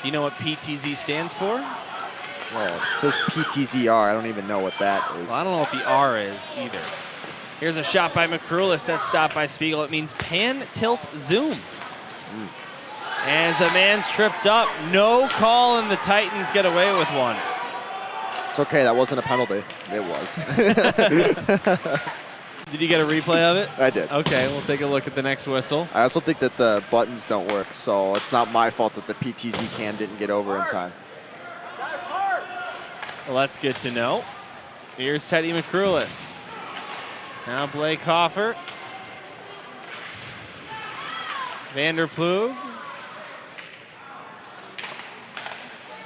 Do you know what PTZ stands for? Well, it says PTZR. I don't even know what that is. Well, I don't know what the R is either. Here's a shot by McCrulis. That's stopped by Spiegel. It means pan, tilt, zoom. As a man's tripped up, no call, and the Titans get away with one. It's okay. That wasn't a penalty. It was. Did you get a replay of it? I did. Okay, we'll take a look at the next whistle. I also think that the buttons don't work, so it's not my fault that the PTZ cam didn't get over in time. Well, that's good to know. Here's Teddy McCrulis. Now Blake Hoffer. Vanderplug.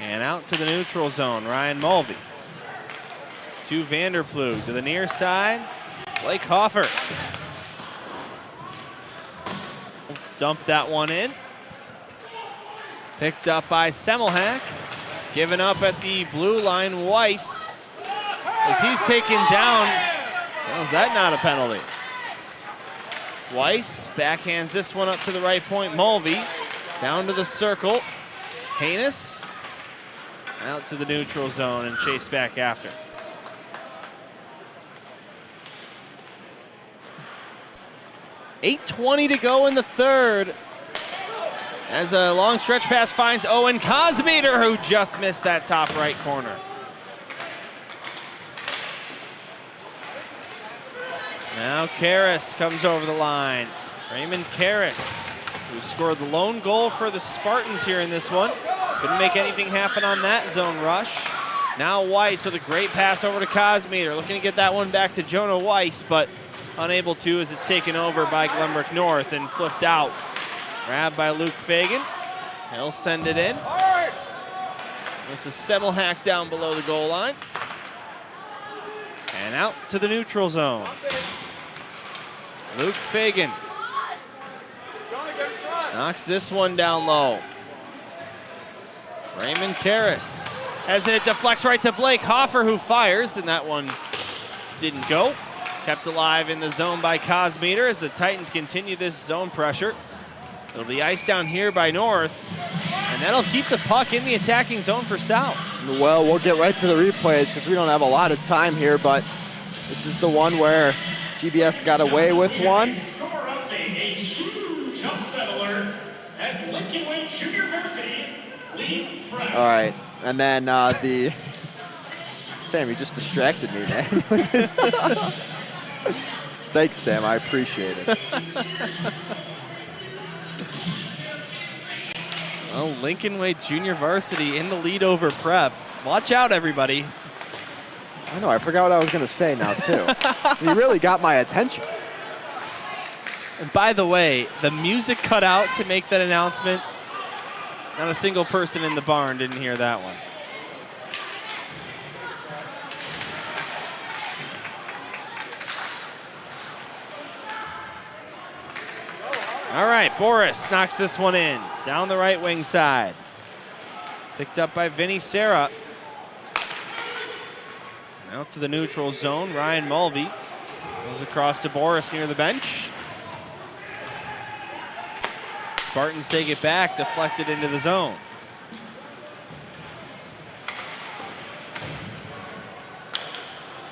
And out to the neutral zone, Ryan Mulvey. To Vanderplug, to the near side, Blake Hoffer. Dumped that one in. Picked up by Semmelhack. Given up at the blue line, Weiss. As he's taken down. Well, is that not a penalty? Weiss backhands this one up to the right point. Mulvey down to the circle. Haynes out to the neutral zone and chased back after. .8:20 to go in the third. As a long stretch pass finds Owen Cosmeter, who just missed that top right corner. Now Karras comes over the line. Raymond Karras, who scored the lone goal for the Spartans here in this one. Couldn't make anything happen on that zone rush. Now Weiss with a great pass over to Cosmeter. Looking to get that one back to Jonah Weiss, but unable to as it's taken over by Glenbrook North and flipped out. Grabbed by Luke Fagan. He'll send it in. There's a Semmelhack down below the goal line. And out to the neutral zone. Luke Fagan knocks this one down low. Raymond Karras has it, deflects right to Blake Hoffer, who fires, and that one didn't go. Kept alive in the zone by Cosmeter as the Titans continue this zone pressure. It'll be iced down here by North, and that'll keep the puck in the attacking zone for South. Well, we'll get right to the replays because we don't have a lot of time here, but this is the one where GBS got away with one. Score update, a huge upset alert as Lincoln Way Junior Varsity leads Prep. All right, and then Sam, you just distracted me, man. Thanks, Sam, I appreciate it. Well, Lincoln Way Junior Varsity in the lead over Prep. Watch out, everybody. I know, I forgot what I was gonna say now, too. You really got my attention. And by the way, the music cut out to make that announcement. Not a single person in the barn didn't hear that one. All right, Boris knocks this one in. Down the right wing side. Picked up by Vinny Serra. Out to the neutral zone, Ryan Mulvey goes across to Boris near the bench. Spartans take it back, deflected into the zone.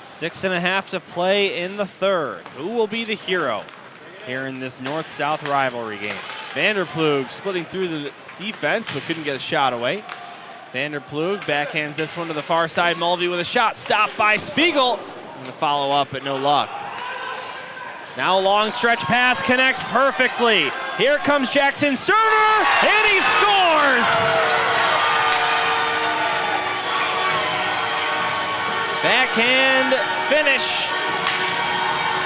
Six and a half to play in the third. Who will be the hero here in this north-south rivalry game? Vanderplug splitting through the defense, but couldn't get a shot away. Vanderplug backhands this one to the far side. Mulvey with a shot, stopped by Spiegel. And the follow-up, but no luck. Now a long stretch pass connects perfectly. Here comes Jackson Sterner, and he scores! Backhand finish.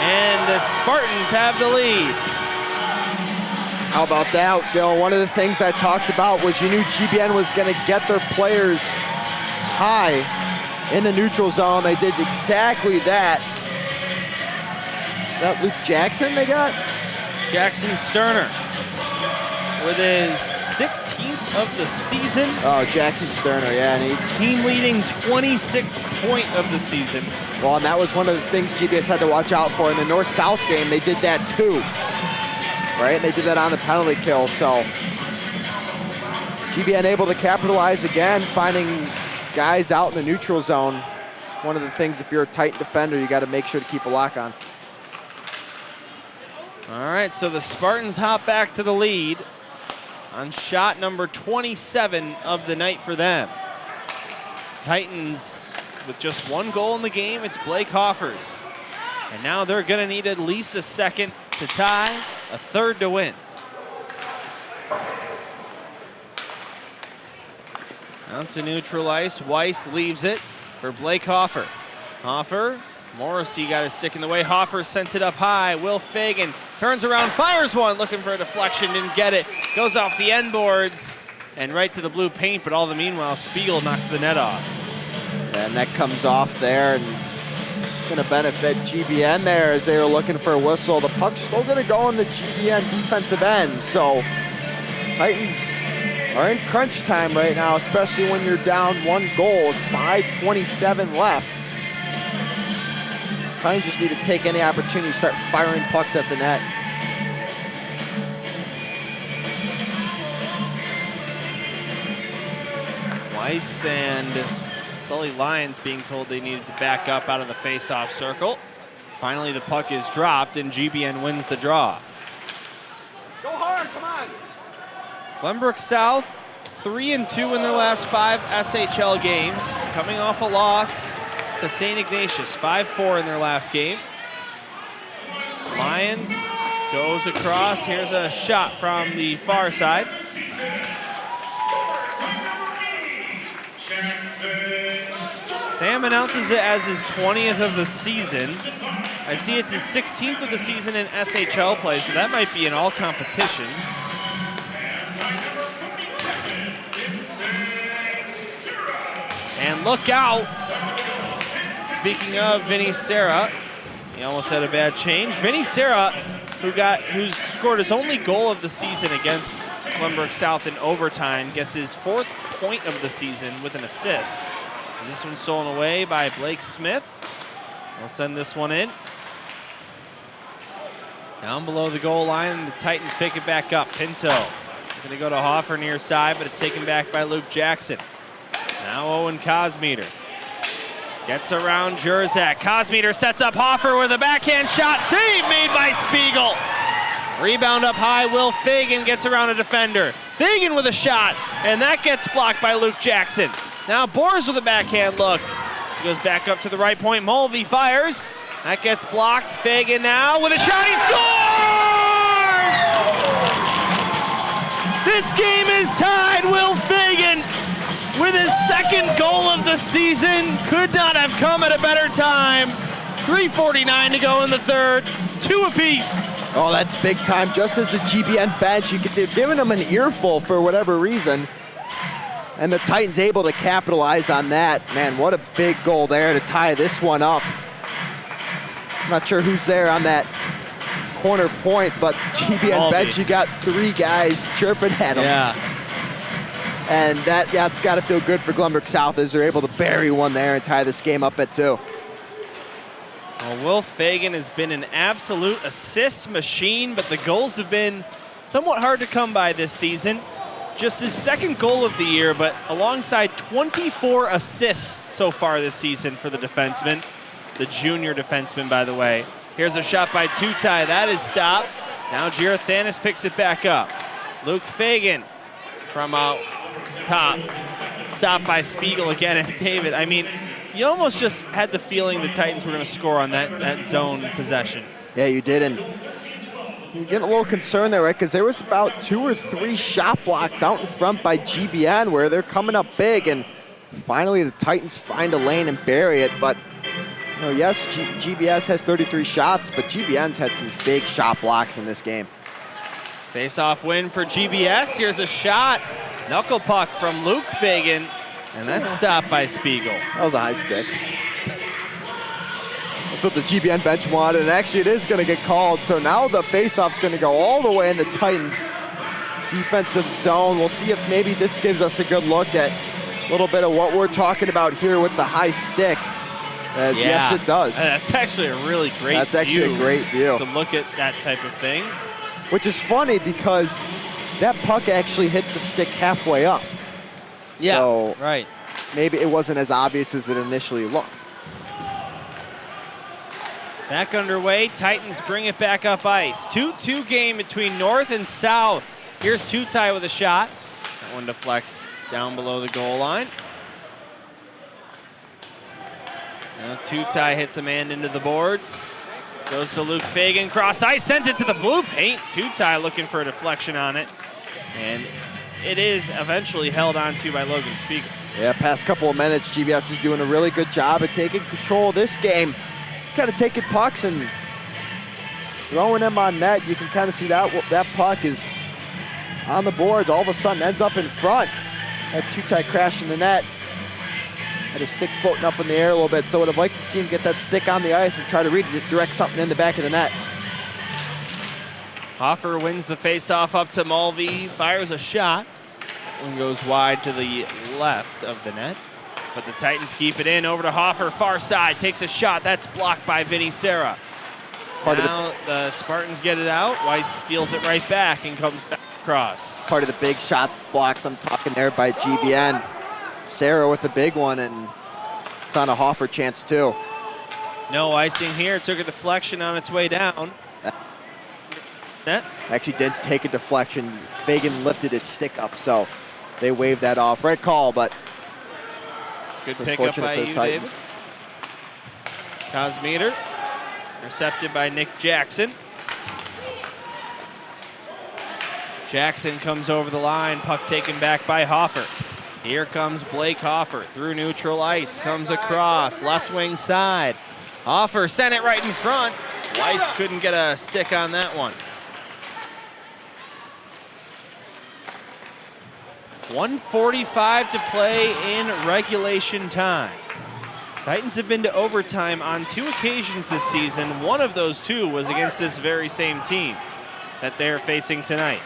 And the Spartans have the lead. How about that, Dylan? One of the things I talked about was you knew GBN was going to get their players high in the neutral zone. They did exactly that. Is that Luke Jackson they got? Jackson Sterner with his 16th of the season. Oh, Jackson Sterner, yeah. And he, team leading 26th point of the season. well, and that was one of the things GBS had to watch out for. In the North-South game, they did that too. Right, and they did that on the penalty kill, so GBN able to capitalize again, finding guys out in the neutral zone. One of the things, if you're a tight defender, you got to make sure to keep a lock on. All right, so the Spartans hop back to the lead on shot number 27 of the night for them. Titans with just one goal in the game, it's Blake Hoffer's. And now they're gonna need at least a second to tie, a third to win. Out to neutral ice, Weiss leaves it for Blake Hoffer. Hoffer, Morrissey got his stick in the way. Hoffer sent it up high. Will Fagan turns around, fires one, looking for a deflection, didn't get it. Goes off the end boards and right to the blue paint, but all the meanwhile, Spiegel knocks the net off. And that comes off there, and it's going to benefit GBN there as they were looking for a whistle. The puck's still going to go in the GBN defensive end, so Titans are in crunch time right now, especially when you're down one goal with 5:27 left. Titans just need to take any opportunity to start firing pucks at the net. Weiss and Sully Lyons being told they needed to back up out of the face-off circle. Finally, the puck is dropped, and GBN wins the draw. Go hard, come on. Glenbrook South, 3-2 in their last 5 SHL games, coming off a loss to St. Ignatius, 5-4 in their last game. Lyons goes across. Here's a shot from the far side. Sam announces it as his 20th of the season. I see it's his 16th of the season in SHL play, so that might be in all competitions. And look out. Speaking of Vinny Serra, he almost had a bad change. Vinny Serra, who's scored his only goal of the season against Glenbrook South in overtime, gets his 4th point of the season with an assist. This one's stolen away by Blake Smith. We'll send this one in. Down below the goal line, the Titans pick it back up. Pinto going to go to Hoffer near side, but it's taken back by Luke Jackson. Now Owen Cosmeter gets around Jurzak. Cosmeter sets up Hoffer with a backhand shot. Save made by Spiegel. Rebound up high. Will Fagan gets around a defender. Fagan with a shot, and that gets blocked by Luke Jackson. Now Boers with a backhand look. This goes back up to the right point. Mulvey fires. That gets blocked. Fagan now with a shot. He scores! This game is tied. Will Fagan with his 2nd goal of the season. Could not have come at a better time. 3:49 to go in the 3rd. 2 apiece. Oh, that's big time. Just as the GBN bench, you could see giving them an earful for whatever reason. And the Titans able to capitalize on that. Man, what a big goal there to tie this one up. I'm not sure who's there on that corner point, but GBN bench, you got 3 guys chirping at him. Yeah. And that's got to feel good for Glenbrook South as they're able to bury one there and tie this game up at 2. Well, Will Fagan has been an absolute assist machine, but the goals have been somewhat hard to come by this season. Just his 2nd goal of the year, but alongside 24 assists so far this season for the defenseman. The junior defenseman, by the way. Here's a shot by Tutai. That is stopped. Now Girathanis picks it back up. Luke Fagan from out top. Stopped by Spiegel again. And David, I mean, you almost just had the feeling the Titans were going to score on that zone possession. Yeah, you did. And you're getting a little concerned there, right? Because there was about 2 or 3 shot blocks out in front by GBN where they're coming up big. And finally, the Titans find a lane and bury it. But you know, yes, GBS has 33 shots, but GBN's had some big shot blocks in this game. Face-off win for GBS. Here's a shot. Knuckle puck from Luke Fagan, and that's stopped by Spiegel. That was a high stick. That's what the GBN bench wanted, and actually it is going to get called. So now the face-off's going to go all the way in the Titans' defensive zone. We'll see if maybe this gives us a good look at a little bit of what we're talking about here with the high stick. Yes, it does. That's actually a really great view. That's actually a great view. To look at that type of thing. Which is funny because that puck actually hit the stick halfway up. Yeah, so right. Maybe it wasn't as obvious as it initially looked. Back underway, Titans bring it back up ice. 2-2 game between North and South. Here's Tutai with a shot. That one deflects down below the goal line. Now Tutai hits a man into the boards. Goes to Luke Fagan, cross ice, sends it to the blue paint. Tutai looking for a deflection on it. And it is eventually held onto by Logan Spiegel. Yeah, past couple of minutes, GBS is doing a really good job of taking control of this game. Kind of taking pucks and throwing them on net. You can kind of see that puck is on the boards. All of a sudden ends up in front. That Tutai crashed in the net. Had his stick floating up in the air a little bit, so I would have liked to see him get that stick on the ice and try to redirect something in the back of the net. Hoffer wins the faceoff up to Mulvey, fires a shot. That one goes wide to the left of the net. But the Titans keep it in, over to Hoffer, far side, takes a shot. That's blocked by Vinny Serra. Now the Spartans get it out. Weiss steals it right back and comes back across. Part of the big shot blocks I'm talking there by GBN. Serra with a big one, and it's on a Hoffer chance too. No icing here. Took a deflection on its way down. Net. Actually didn't take a deflection. Fagan lifted his stick up, so they waved that off. Right call, but good pickup by you, David. Cosmeter, intercepted by Nick Jackson. Jackson comes over the line, puck taken back by Hoffer. Here comes Blake Hoffer through neutral ice, comes across, left wing side. Hoffer sent it right in front. Weiss couldn't get a stick on that one. 1:45 to play in regulation time. Titans have been to overtime on 2 occasions this season. One of those 2 was against this very same team that they're facing tonight.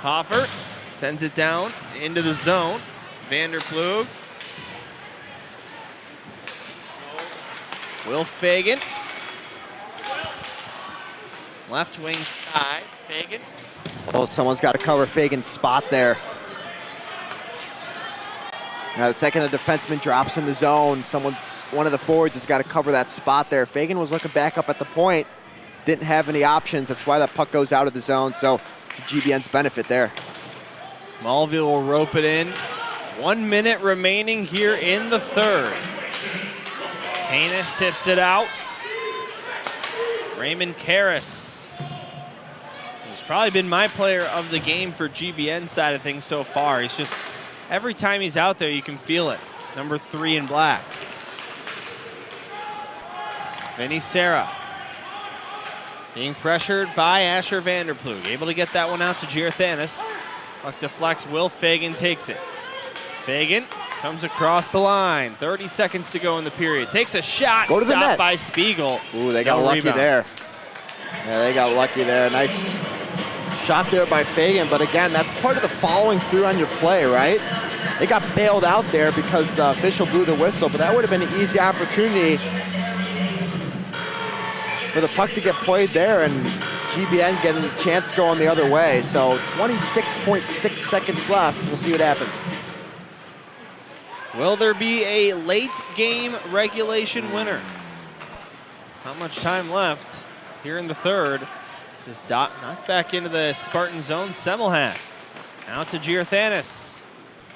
Hoffer sends it down into the zone. Vanderploeg. Will Fagan. Left wing side, Fagan. Oh, someone's got to cover Fagan's spot there. Now the second a defenseman drops in the zone, one of the forwards has got to cover that spot there. Fagan was looking back up at the point, didn't have any options. That's why that puck goes out of the zone. So to GBN's benefit there. Mulvey will rope it in. 1 minute remaining here in the third. Haynes tips it out. Raymond Karras, who's probably been my player of the game for GBN side of things so far. He's just, every time he's out there, you can feel it. Number 3 in black. Vinny Serra being pressured by Asher Vanderploeg. Able to get that one out to Giarthanis. Puck deflects, Will Fagan takes it. Fagan comes across the line. 30 seconds to go in the period. Takes a shot, go to the net. Stopped by Spiegel. Ooh, they got lucky there. Yeah, they got lucky there. Nice shot there by Fagan, but again, that's part of the following through on your play, right? They got bailed out there because the official blew the whistle, but that would have been an easy opportunity for the puck to get played there and GBN getting a chance going the other way. So 26.6 seconds left. We'll see what happens. Will there be a late game regulation winner? Not much time left here in the third. This is knocked back into the Spartan zone. Semmelhack out to Giarthanis.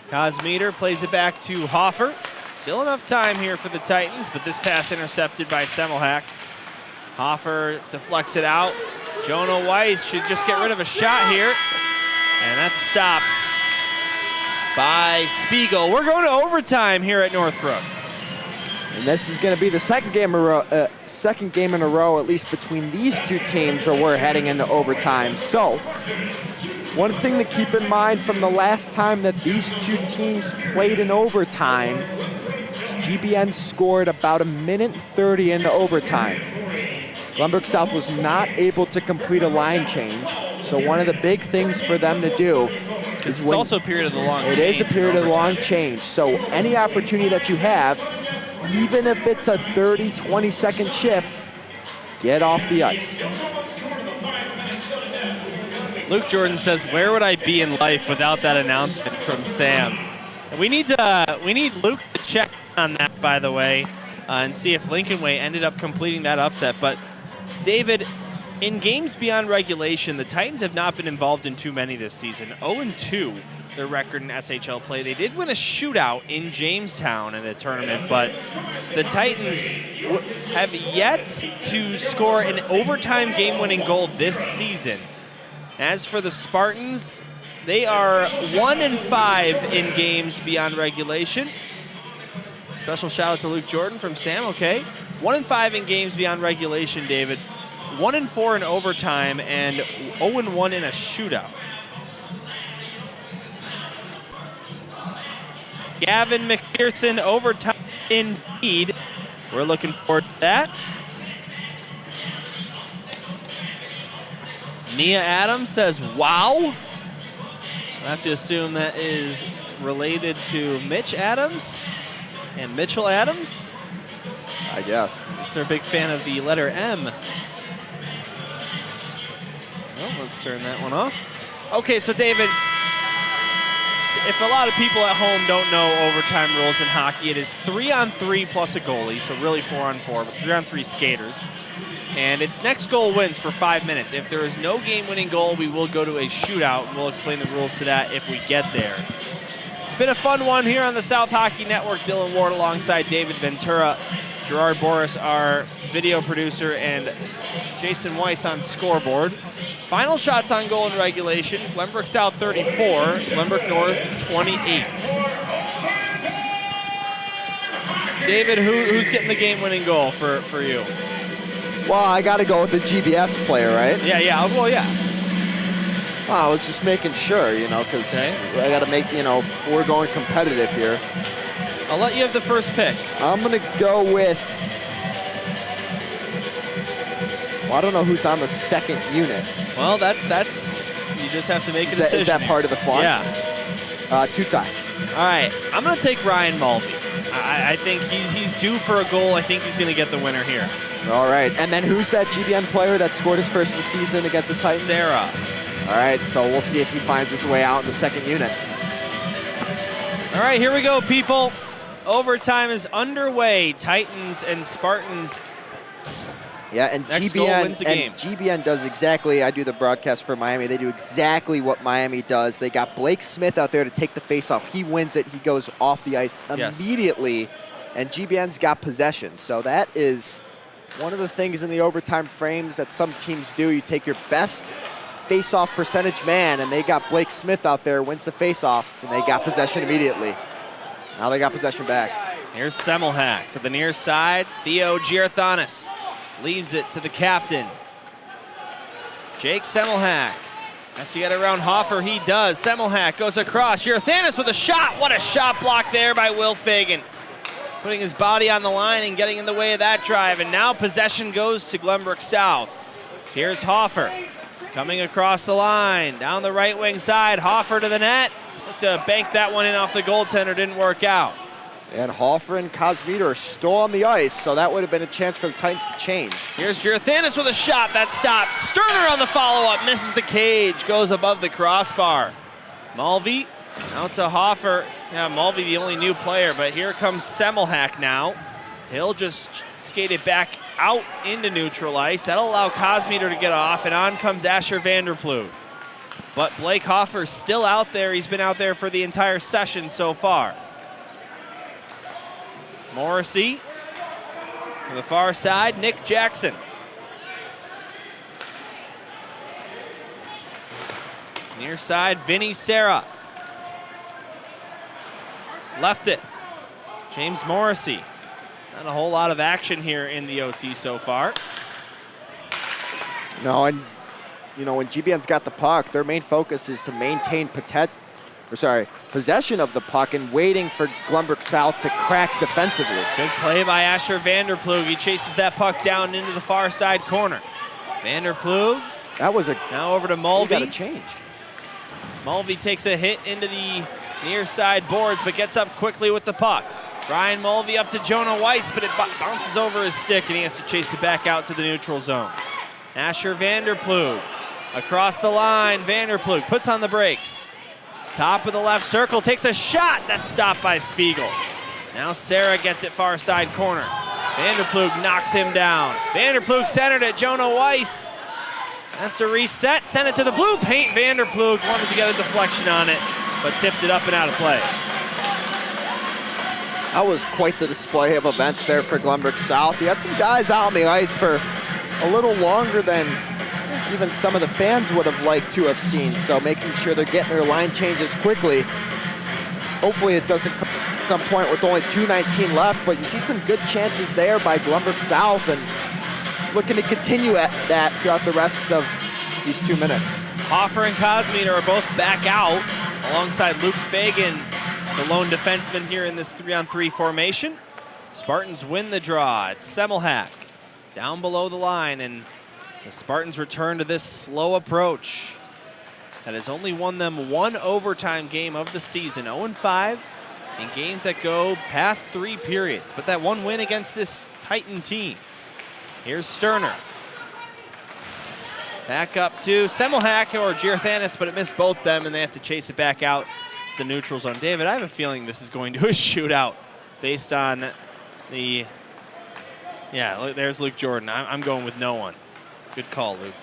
Kosmeter plays it back to Hoffer. Still enough time here for the Titans, but this pass intercepted by Semmelhack. Hoffer deflects it out. Jonah Weiss should just get rid of a shot here, and that's stopped by Spiegel. We're going to overtime here at Northbrook. And this is going to be the second game in a row, at least between these two teams, where we're heading into overtime. So, one thing to keep in mind from the last time that these two teams played in overtime, GBN scored about 1:30 into overtime. Glenbrook South was not able to complete a line change. So one of the big things for them to do is it's also a period of the long change. It is a period of the long change. So any opportunity that you have, even if it's a 30, 20-second shift, get off the ice. Luke Jordan says, "Where would I be in life without that announcement from Sam?" And we need Luke to check on that, by the way, and see if Lincoln Way ended up completing that upset. But David, in games beyond regulation, the Titans have not been involved in too many this season. 0-2, their record in SHL play. They did win a shootout in Jamestown in the tournament, but the Titans have yet to score an overtime game-winning goal this season. As for the Spartans, they are 1-5 in games beyond regulation. Special shout out to Luke Jordan from Sam, okay. 1-5 in games beyond regulation, David. 1-4 in overtime and 0-1 in a shootout. Gavin McPherson, overtime indeed. We're looking forward to that. Nia Adams says, wow. I have to assume that is related to Mitch Adams and Mitchell Adams. I guess. They're a big fan of the letter M. Well, let's turn that one off. Okay, so David, if a lot of people at home don't know overtime rules in hockey, it is 3-on-3 plus a goalie, so really 4-on-4, but 3-on-3 skaters. And it's next goal wins for 5 minutes. If there is no game-winning goal, we will go to a shootout, and we'll explain the rules to that if we get there. It's been a fun one here on the South Hockey Network. Dylan Ward alongside David Ventura, Gerard Boris, our video producer, and Jason Weiss on scoreboard. Final shots on goal in regulation. Glenbrook South 34, Glenbrook North 28. David, who's getting the game-winning goal for you? Well, I got to go with the GBS player, right? Yeah. Well, yeah. Well, I was just making sure, because I got to make, we're going competitive here. I'll let you have the first pick. I'm going to go with, well, I don't know who's on the second unit. Well, that's you just have to make a decision. Is that part of the fun? Yeah. Two-time. All right, I'm going to take Ryan Mulvey. I think he's due for a goal. I think he's going to get the winner here. All right, and then who's that GBN player that scored his first of the season against the Titans? Sarah. All right, so we'll see if he finds his way out in the second unit. All right, here we go, people. Overtime is underway. Titans and Spartans. Yeah, and Next goal wins the game. GBN does exactly, I do the broadcast for Miami, they do exactly what Miami does. They got Blake Smith out there to take the face-off. He wins it, he goes off the ice immediately, and GBN's got possession. So that is one of the things in the overtime frames that some teams do. You take your best face-off percentage man, and they got Blake Smith out there, wins the face-off, and they got possession immediately. Now they got possession back. Here's Semmelhack to the near side. Theo Giarthanis leaves it to the captain. Jake Semmelhack has to get around Hoffer. He does. Semmelhack goes across. Giarthanis with a shot. What a shot block there by Will Fagan. Putting his body on the line and getting in the way of that drive. And now possession goes to Glenbrook South. Here's Hoffer coming across the line. Down the right wing side. Hoffer to the net. Looked to bank that one in off the goaltender. Didn't work out. And Hoffer and Kosmita are still on the ice, so that would have been a chance for the Titans to change. Here's Giarthanis with a shot. That stopped. Sterner on the follow-up. Misses the cage. Goes above the crossbar. Mulvey out to Hoffer. Yeah, Mulvey the only new player, but here comes Semmelhack now. He'll just skate it back out into neutral ice. That'll allow Kosmita to get off, and on comes Asher Vanderploeg. But Blake Hoffer's still out there. He's been out there for the entire session so far. Morrissey on the far side, Nick Jackson. Near side, Vinny Serra. Left it, James Morrissey. Not a whole lot of action here in the OT so far. No, and you know, when GBN's got the puck, their main focus is to maintain possession of the puck and waiting for Glenbrook South to crack defensively. Good play by Asher Vanderploeg. He chases that puck down into the far side corner. Vanderploeg. That was now over to Mulvey. Got to change. Mulvey takes a hit into the near side boards, but gets up quickly with the puck. Brian Mulvey up to Jonah Weiss, but it bounces over his stick, and he has to chase it back out to the neutral zone. Asher Vanderploeg across the line. Vanderploeg puts on the brakes. Top of the left circle, takes a shot. That's stopped by Spiegel. Now Serra gets it far side corner. Vanderploeg knocks him down. Vanderploeg centered it. Jonah Weiss has to reset, send it to the blue paint. Vanderploeg wanted to get a deflection on it, but tipped it up and out of play. That was quite the display of events there for Glenbrook South. You had some guys out on the ice for a little longer than even some of the fans would have liked to have seen, so making sure they're getting their line changes quickly. Hopefully it doesn't come at some point with only 2:19 left, but you see some good chances there by Glenbrook South, and looking to continue at that throughout the rest of these 2 minutes. Hoffer and Kosmita are both back out alongside Luke Fagan, the lone defenseman here in this 3-on-3 formation. Spartans win the draw. It's Semmelhack down below the line, and the Spartans return to this slow approach that has only won them one overtime game of the season, 0-5 in games that go past 3 periods. But that one win against this Titan team. Here's Sterner. Back up to Semmelhack or Giarthanis, but it missed both them, and they have to chase it back out to the neutral zone. David, I have a feeling this is going to a shootout based on the... Yeah, there's Luke Jordan. I'm going with no one. Good call, Luke.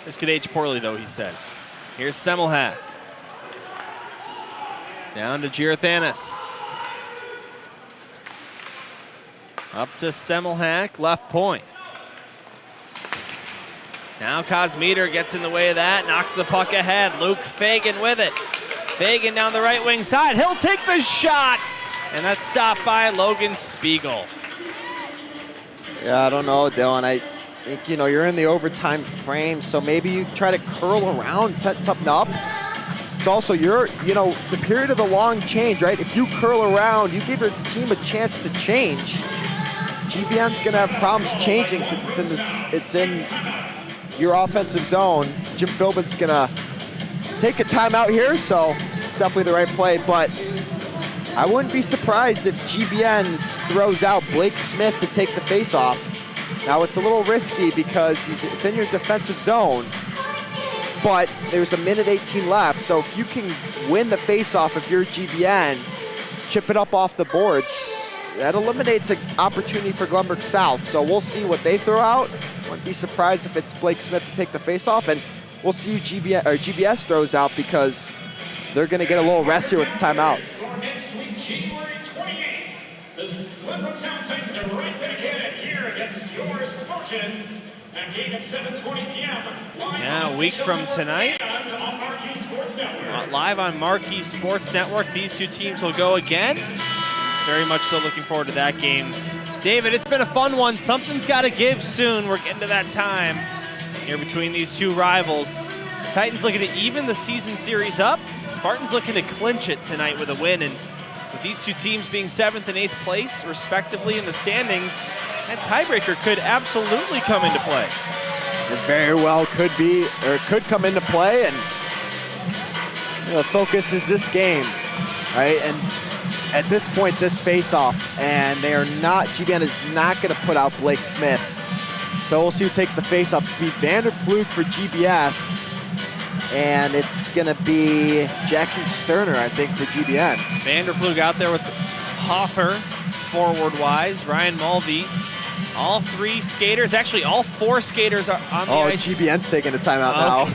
This could age poorly, though, he says. Here's Semmelhack. Down to Giarthanis. Up to Semmelhack, left point. Now Kosmita gets in the way of that, knocks the puck ahead. Luke Fagan with it. Fagan down the right wing side. He'll take the shot, and that's stopped by Logan Spiegel. Yeah, I don't know, Dylan. I think, you're in the overtime frame, so maybe you try to curl around, set something up. it's also the period of the long change, right? If you curl around, you give your team a chance to change. GBN's gonna have problems changing since it's in your offensive zone. Jim Philbin's gonna take a timeout here, so it's definitely the right play, but I wouldn't be surprised if GBN throws out Blake Smith to take the face-off. Now, it's a little risky because it's in your defensive zone, but there's a minute 18 left, so if you can win the face-off if you're GBN, chip it up off the boards, that eliminates an opportunity for Glenbrook South. So we'll see what they throw out. Wouldn't be surprised if it's Blake Smith to take the face-off, and we'll see who GBS throws out because they're going to get a little rest here with the timeout. Next week, January 28th, the Glenbrook South Titans are right back at it here against your Spartans. That game at 7:20 p.m. Yeah, a week from tonight. Live on Marquee Sports Network. These two teams will go again. Very much so looking forward to that game. David, it's been a fun one. Something's got to give soon. We're getting to that time here between these two rivals. Titans looking to even the season series up. Spartans looking to clinch it tonight with a win. And with these two teams being 7th and 8th place, respectively, in the standings, that tiebreaker could absolutely come into play. It very well could be, or it could come into play. And the focus is this game, right? And at this point, this face-off, and GBN is not going to put out Blake Smith. So we'll see who takes the face-off. It's going to be Vanderploeg for GBS, and it's going to be Jackson Sterner, I think, for GBN. Vanderploeg out there with Hoffer, forward-wise, Ryan Mulvey. All three skaters, actually all four skaters are on the ice. Oh, GBN's taking a timeout now.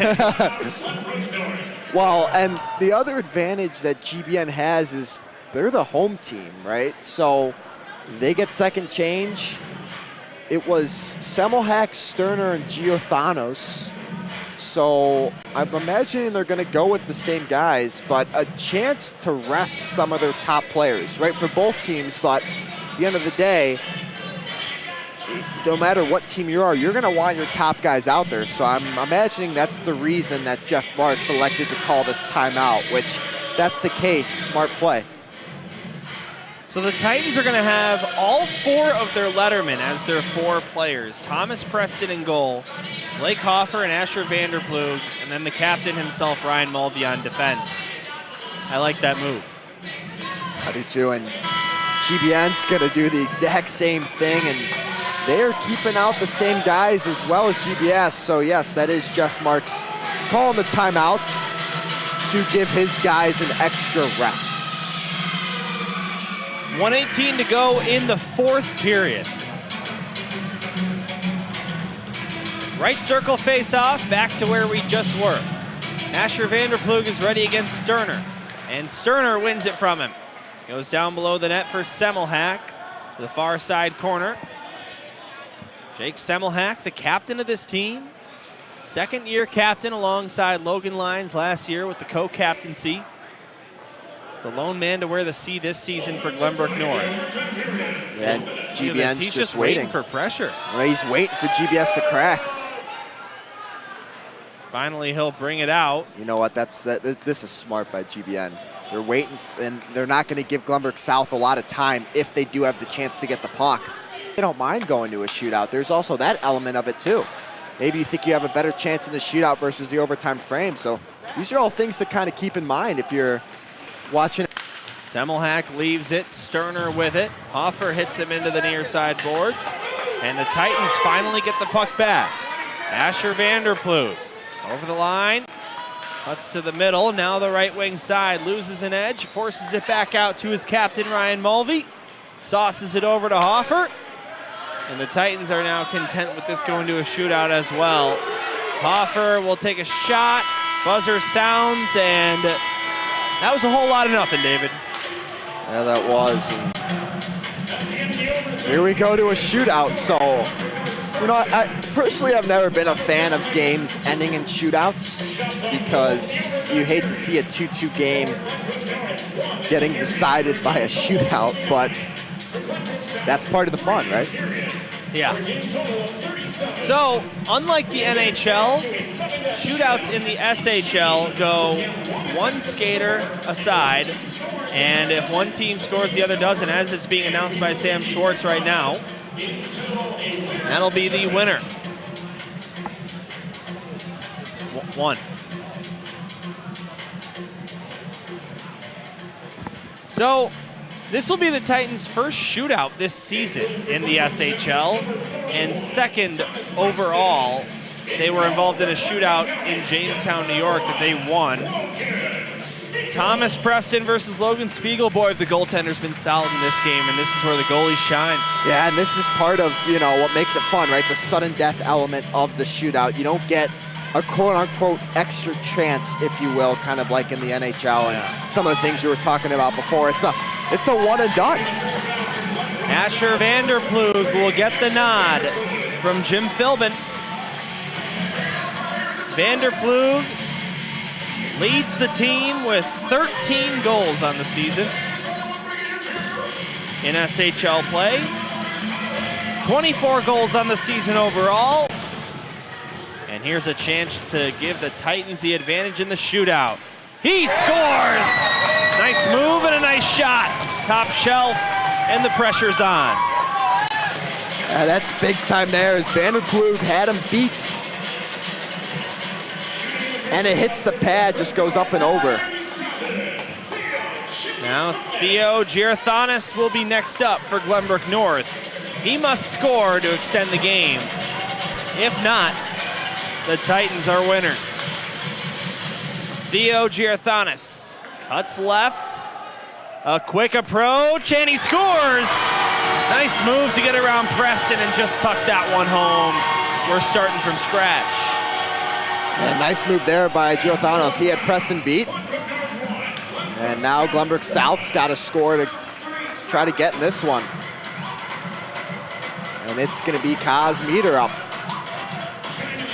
Well, and the other advantage that GBN has is they're the home team, right? So they get second change. It was Semmelhack, Sterner, and Giothanos. So I'm imagining they're going to go with the same guys, but a chance to rest some of their top players, right, for both teams. But at the end of the day, no matter what team you are, you're going to want your top guys out there. So I'm imagining that's the reason that Jeff Marks elected to call this timeout, which that's the case. Smart play. So the Titans are going to have all four of their lettermen as their four players. Thomas Preston in goal, Blake Hoffer and Asher Vanderploeg, and then the captain himself, Ryan Mulvey, on defense. I like that move. I do too, and GBN's going to do the exact same thing, and they're keeping out the same guys as well as GBS. So yes, that is Jeff Marks calling the timeout to give his guys an extra rest. 1:18 to go in the fourth period. Right circle face-off, back to where we just were. Asher Vanderploeg is ready against Sterner, and Sterner wins it from him. Goes down below the net for Semmelhack to the far side corner. Jake Semmelhack, the captain of this team. Second-year captain alongside Logan Lyons last year with the co-captaincy. The lone man to wear the C this season for Glenbrook North. Yeah, GBN's he's just waiting for pressure. Well, he's waiting for GBS to crack. Finally, he'll bring it out. You know what? This is smart by GBN. They're waiting, and they're not going to give Glenbrook South a lot of time if they do have the chance to get the puck. They don't mind going to a shootout. There's also that element of it too. Maybe you think you have a better chance in the shootout versus the overtime frame. So these are all things to kind of keep in mind if you're watching. Semmelhack leaves it, Sterner with it. Hoffer hits him into the near side boards. And the Titans finally get the puck back. Asher Vanderploeg over the line, cuts to the middle. Now the right wing side, loses an edge, forces it back out to his captain, Ryan Mulvey. Sauces it over to Hoffer. And the Titans are now content with this going to a shootout as well. Hoffer will take a shot. Buzzer sounds, and that was a whole lot of nothing, David. Yeah, that was. And here we go to a shootout. So, you know, I personally have never been a fan of games ending in shootouts because you hate to see a 2-2 game getting decided by a shootout, but that's part of the fun, right? Yeah. So, unlike the NHL, Shootouts in the SHL go one skater aside, and if one team scores, the other doesn't, as it's being announced by Sam Schwartz right now. That'll be the winner. One. So this will be the Titans' first shootout this season in the SHL, and second overall. They were involved in a shootout in Jamestown, New York that they won. Thomas Preston versus Logan Spiegel. Boy, the goaltender's been solid in this game, and this is where the goalies shine. Yeah, and this is part of, you know, what makes it fun, right? The sudden death element of the shootout. You don't get a quote-unquote extra chance, if you will, kind of like in the NHL and some of the things you were talking about before. It's a one and done. Asher Vanderplug will get the nod from Jim Philbin. Vanderplug leads the team with 13 goals on the season in SHL play. 24 goals on the season overall. And here's a chance to give the Titans the advantage in the shootout. He scores! Nice move and a nice shot. Top shelf, and the pressure's on. That's big time there as Vanderplug had him beat. And it hits the pad, just goes up and over. Now Theo Girathanis will be next up for Glenbrook North. He must score to extend the game. If not, the Titans are winners. Theo Girathanis cuts left. A quick approach, and he scores! Nice move to get around Preston and just tuck that one home. We're starting from scratch. And nice move there by Girathanis. He had Preston beat. And now Glenbrook South's got to score to try to get in this one. And it's going to be Kaz Meter up.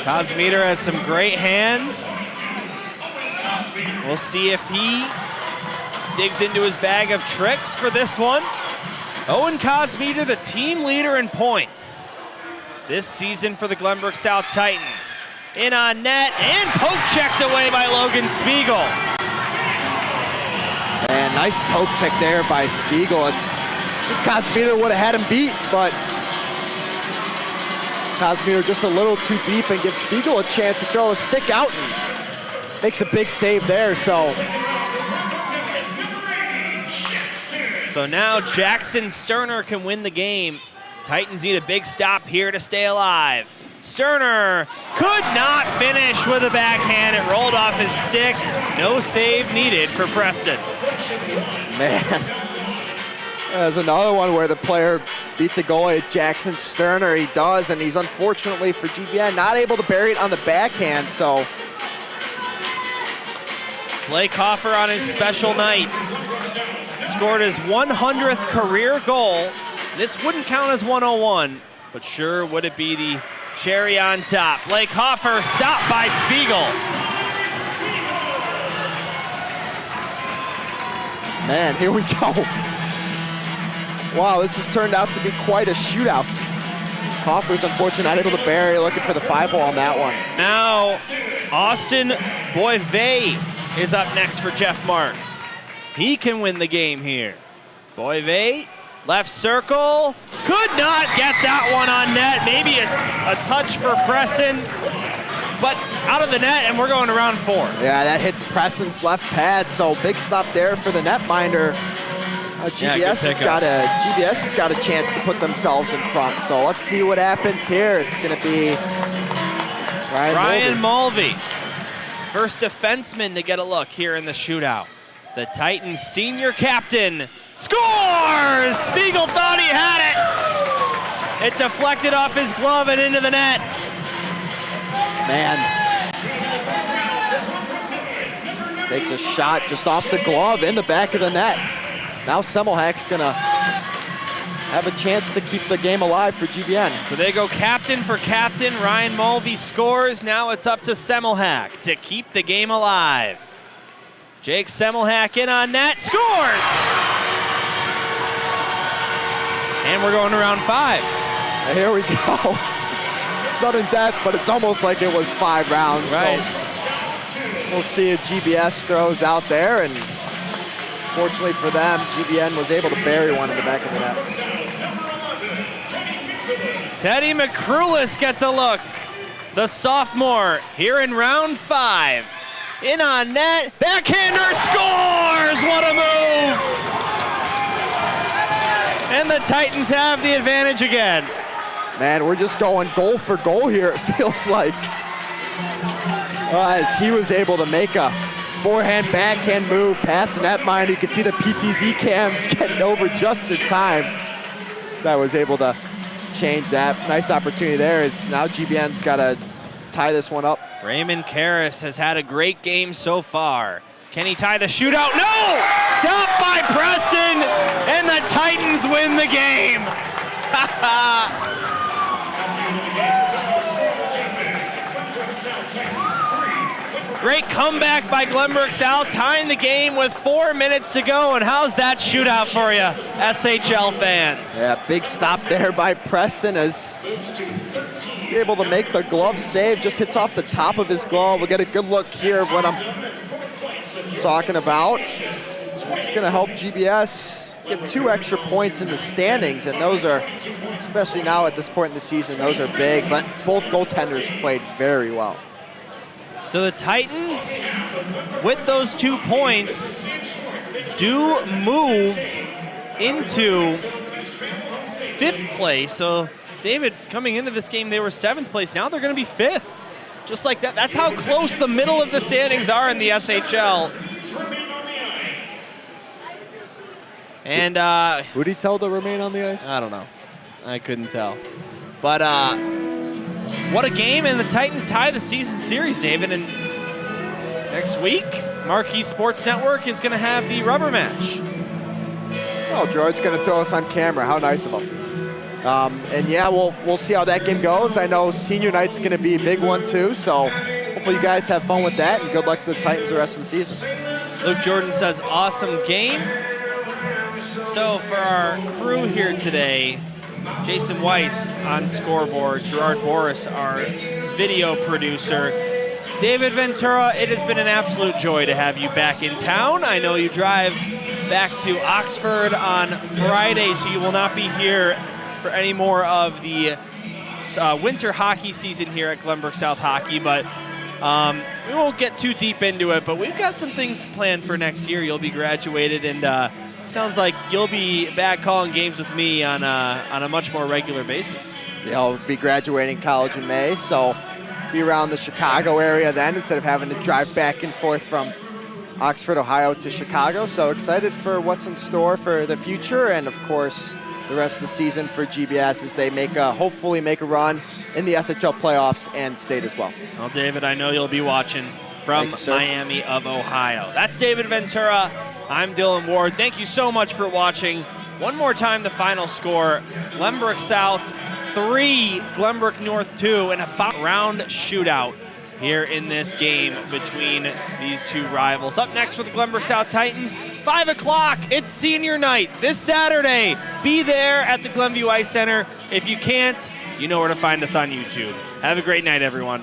Kaz Meter has some great hands. We'll see if he digs into his bag of tricks for this one. Owen Kosmeter, the team leader in points this season for the Glenbrook South Titans. In on net and poke checked away by Logan Spiegel. And nice poke check there by Spiegel. Kosmeter would have had him beat, but Kosmeter just a little too deep and gives Spiegel a chance to throw a stick out and makes a big save there. So now Jackson Sterner can win the game. Titans need a big stop here to stay alive. Sterner could not finish with a backhand. It rolled off his stick. No save needed for Preston. Man, there's another one where the player beat the goalie, Jackson Sterner. He does, and he's unfortunately for GBN not able to bury it on the backhand, so. Blake Hoffer on his special night scored his 100th career goal. This wouldn't count as 101, but sure would it be the cherry on top. Blake Hoffer stopped by Spiegel. Man, here we go. Wow, this has turned out to be quite a shootout. Hoffer's unfortunately not able to bury, looking for the 5-hole on that one. Now, Austin Boivay is up next for Jeff Marks. He can win the game here. Boivay, left circle, could not get that one on net. Maybe a touch for Preston, but out of the net, and we're going to round 4. Yeah, that hits Preston's left pad, so big stop there for the netminder. GBS has got a chance to put themselves in front, so let's see what happens here. It's going to be Ryan Mulvey. First defenseman to get a look here in the shootout. The Titans senior captain scores! Spiegel thought he had it. It deflected off his glove and into the net. Man. Takes a shot just off the glove in the back of the net. Now Semmelhack's gonna have a chance to keep the game alive for GBN. So they go captain for captain. Ryan Mulvey scores. Now it's up to Semmelhack to keep the game alive. Jake Semmelhack in on net, scores! And we're going to round 5. Here we go. sudden death, but it's almost like it was 5 rounds. Right. So we'll see if GBS throws out there, and fortunately for them, GBN was able to bury one in the back of the net. Teddy McCrulis gets a look. The sophomore here in round 5. In on net, backhander scores! What a move! And the Titans have the advantage again. Man, we're just going goal for goal here, it feels like. As he was able to make a forehand, backhand move past the net mine. You can see the PTZ cam getting over just in time. So I was able to change that. Nice opportunity there as now GBN's got to tie this one up. Raymond Karras has had a great game so far. Can he tie the shootout? No! Stopped by Preston, and the Titans win the game. Great comeback by Glenbrook South, tying the game with 4 minutes to go. And how's that shootout for you, SHL fans? Yeah, big stop there by Preston as he's able to make the glove save. Just hits off the top of his glove. We'll get a good look here of what I'm talking about. It's going to help GBS get 2 extra points in the standings, and those are, especially now at this point in the season, those are big, but both goaltenders played very well. So the Titans, with those 2 points, do move into 5th place. So David, coming into this game, they were 7th place. Now they're going to be 5th. Just like that. That's how close the middle of the standings are in the SHL. And who'd he tell to remain on the ice? I don't know. I couldn't tell. But what a game, and the Titans tie the season series, David. And next week, Marquee Sports Network is going to have the rubber match. Oh, George's going to throw us on camera. How nice of him. And yeah, we'll see how that game goes. I know senior night's going to be a big one too, so hopefully you guys have fun with that, and good luck to the Titans the rest of the season. Luke Jordan says, awesome game. So for our crew here today, Jason Weiss on scoreboard, Gerard Boris, our video producer. David Ventura, it has been an absolute joy to have you back in town. I know you drive back to Oxford on Friday, so you will not be here for any more of the winter hockey season here at Glenbrook South Hockey, but we won't get too deep into it, but we've got some things planned for next year. You'll be graduated, and sounds like you'll be back calling games with me on a much more regular basis. Yeah, I'll be graduating college in May, so be around the Chicago area then instead of having to drive back and forth from Oxford, Ohio to Chicago. So excited for what's in store for the future, and of course the rest of the season for GBS as they hopefully make a run in the SHL playoffs and state as well. Well, David, I know you'll be watching from Miami of Ohio. That's David Ventura. I'm Dylan Ward. Thank you so much for watching. One more time, the final score: Glenbrook South 3, Glenbrook North 2, and a 5-round shootout here in this game between these 2 rivals. Up next for the Glenbrook South Titans, 5 o'clock, it's senior night this Saturday. Be there at the Glenview Ice Center. If you can't, you know where to find us on YouTube. Have a great night, everyone.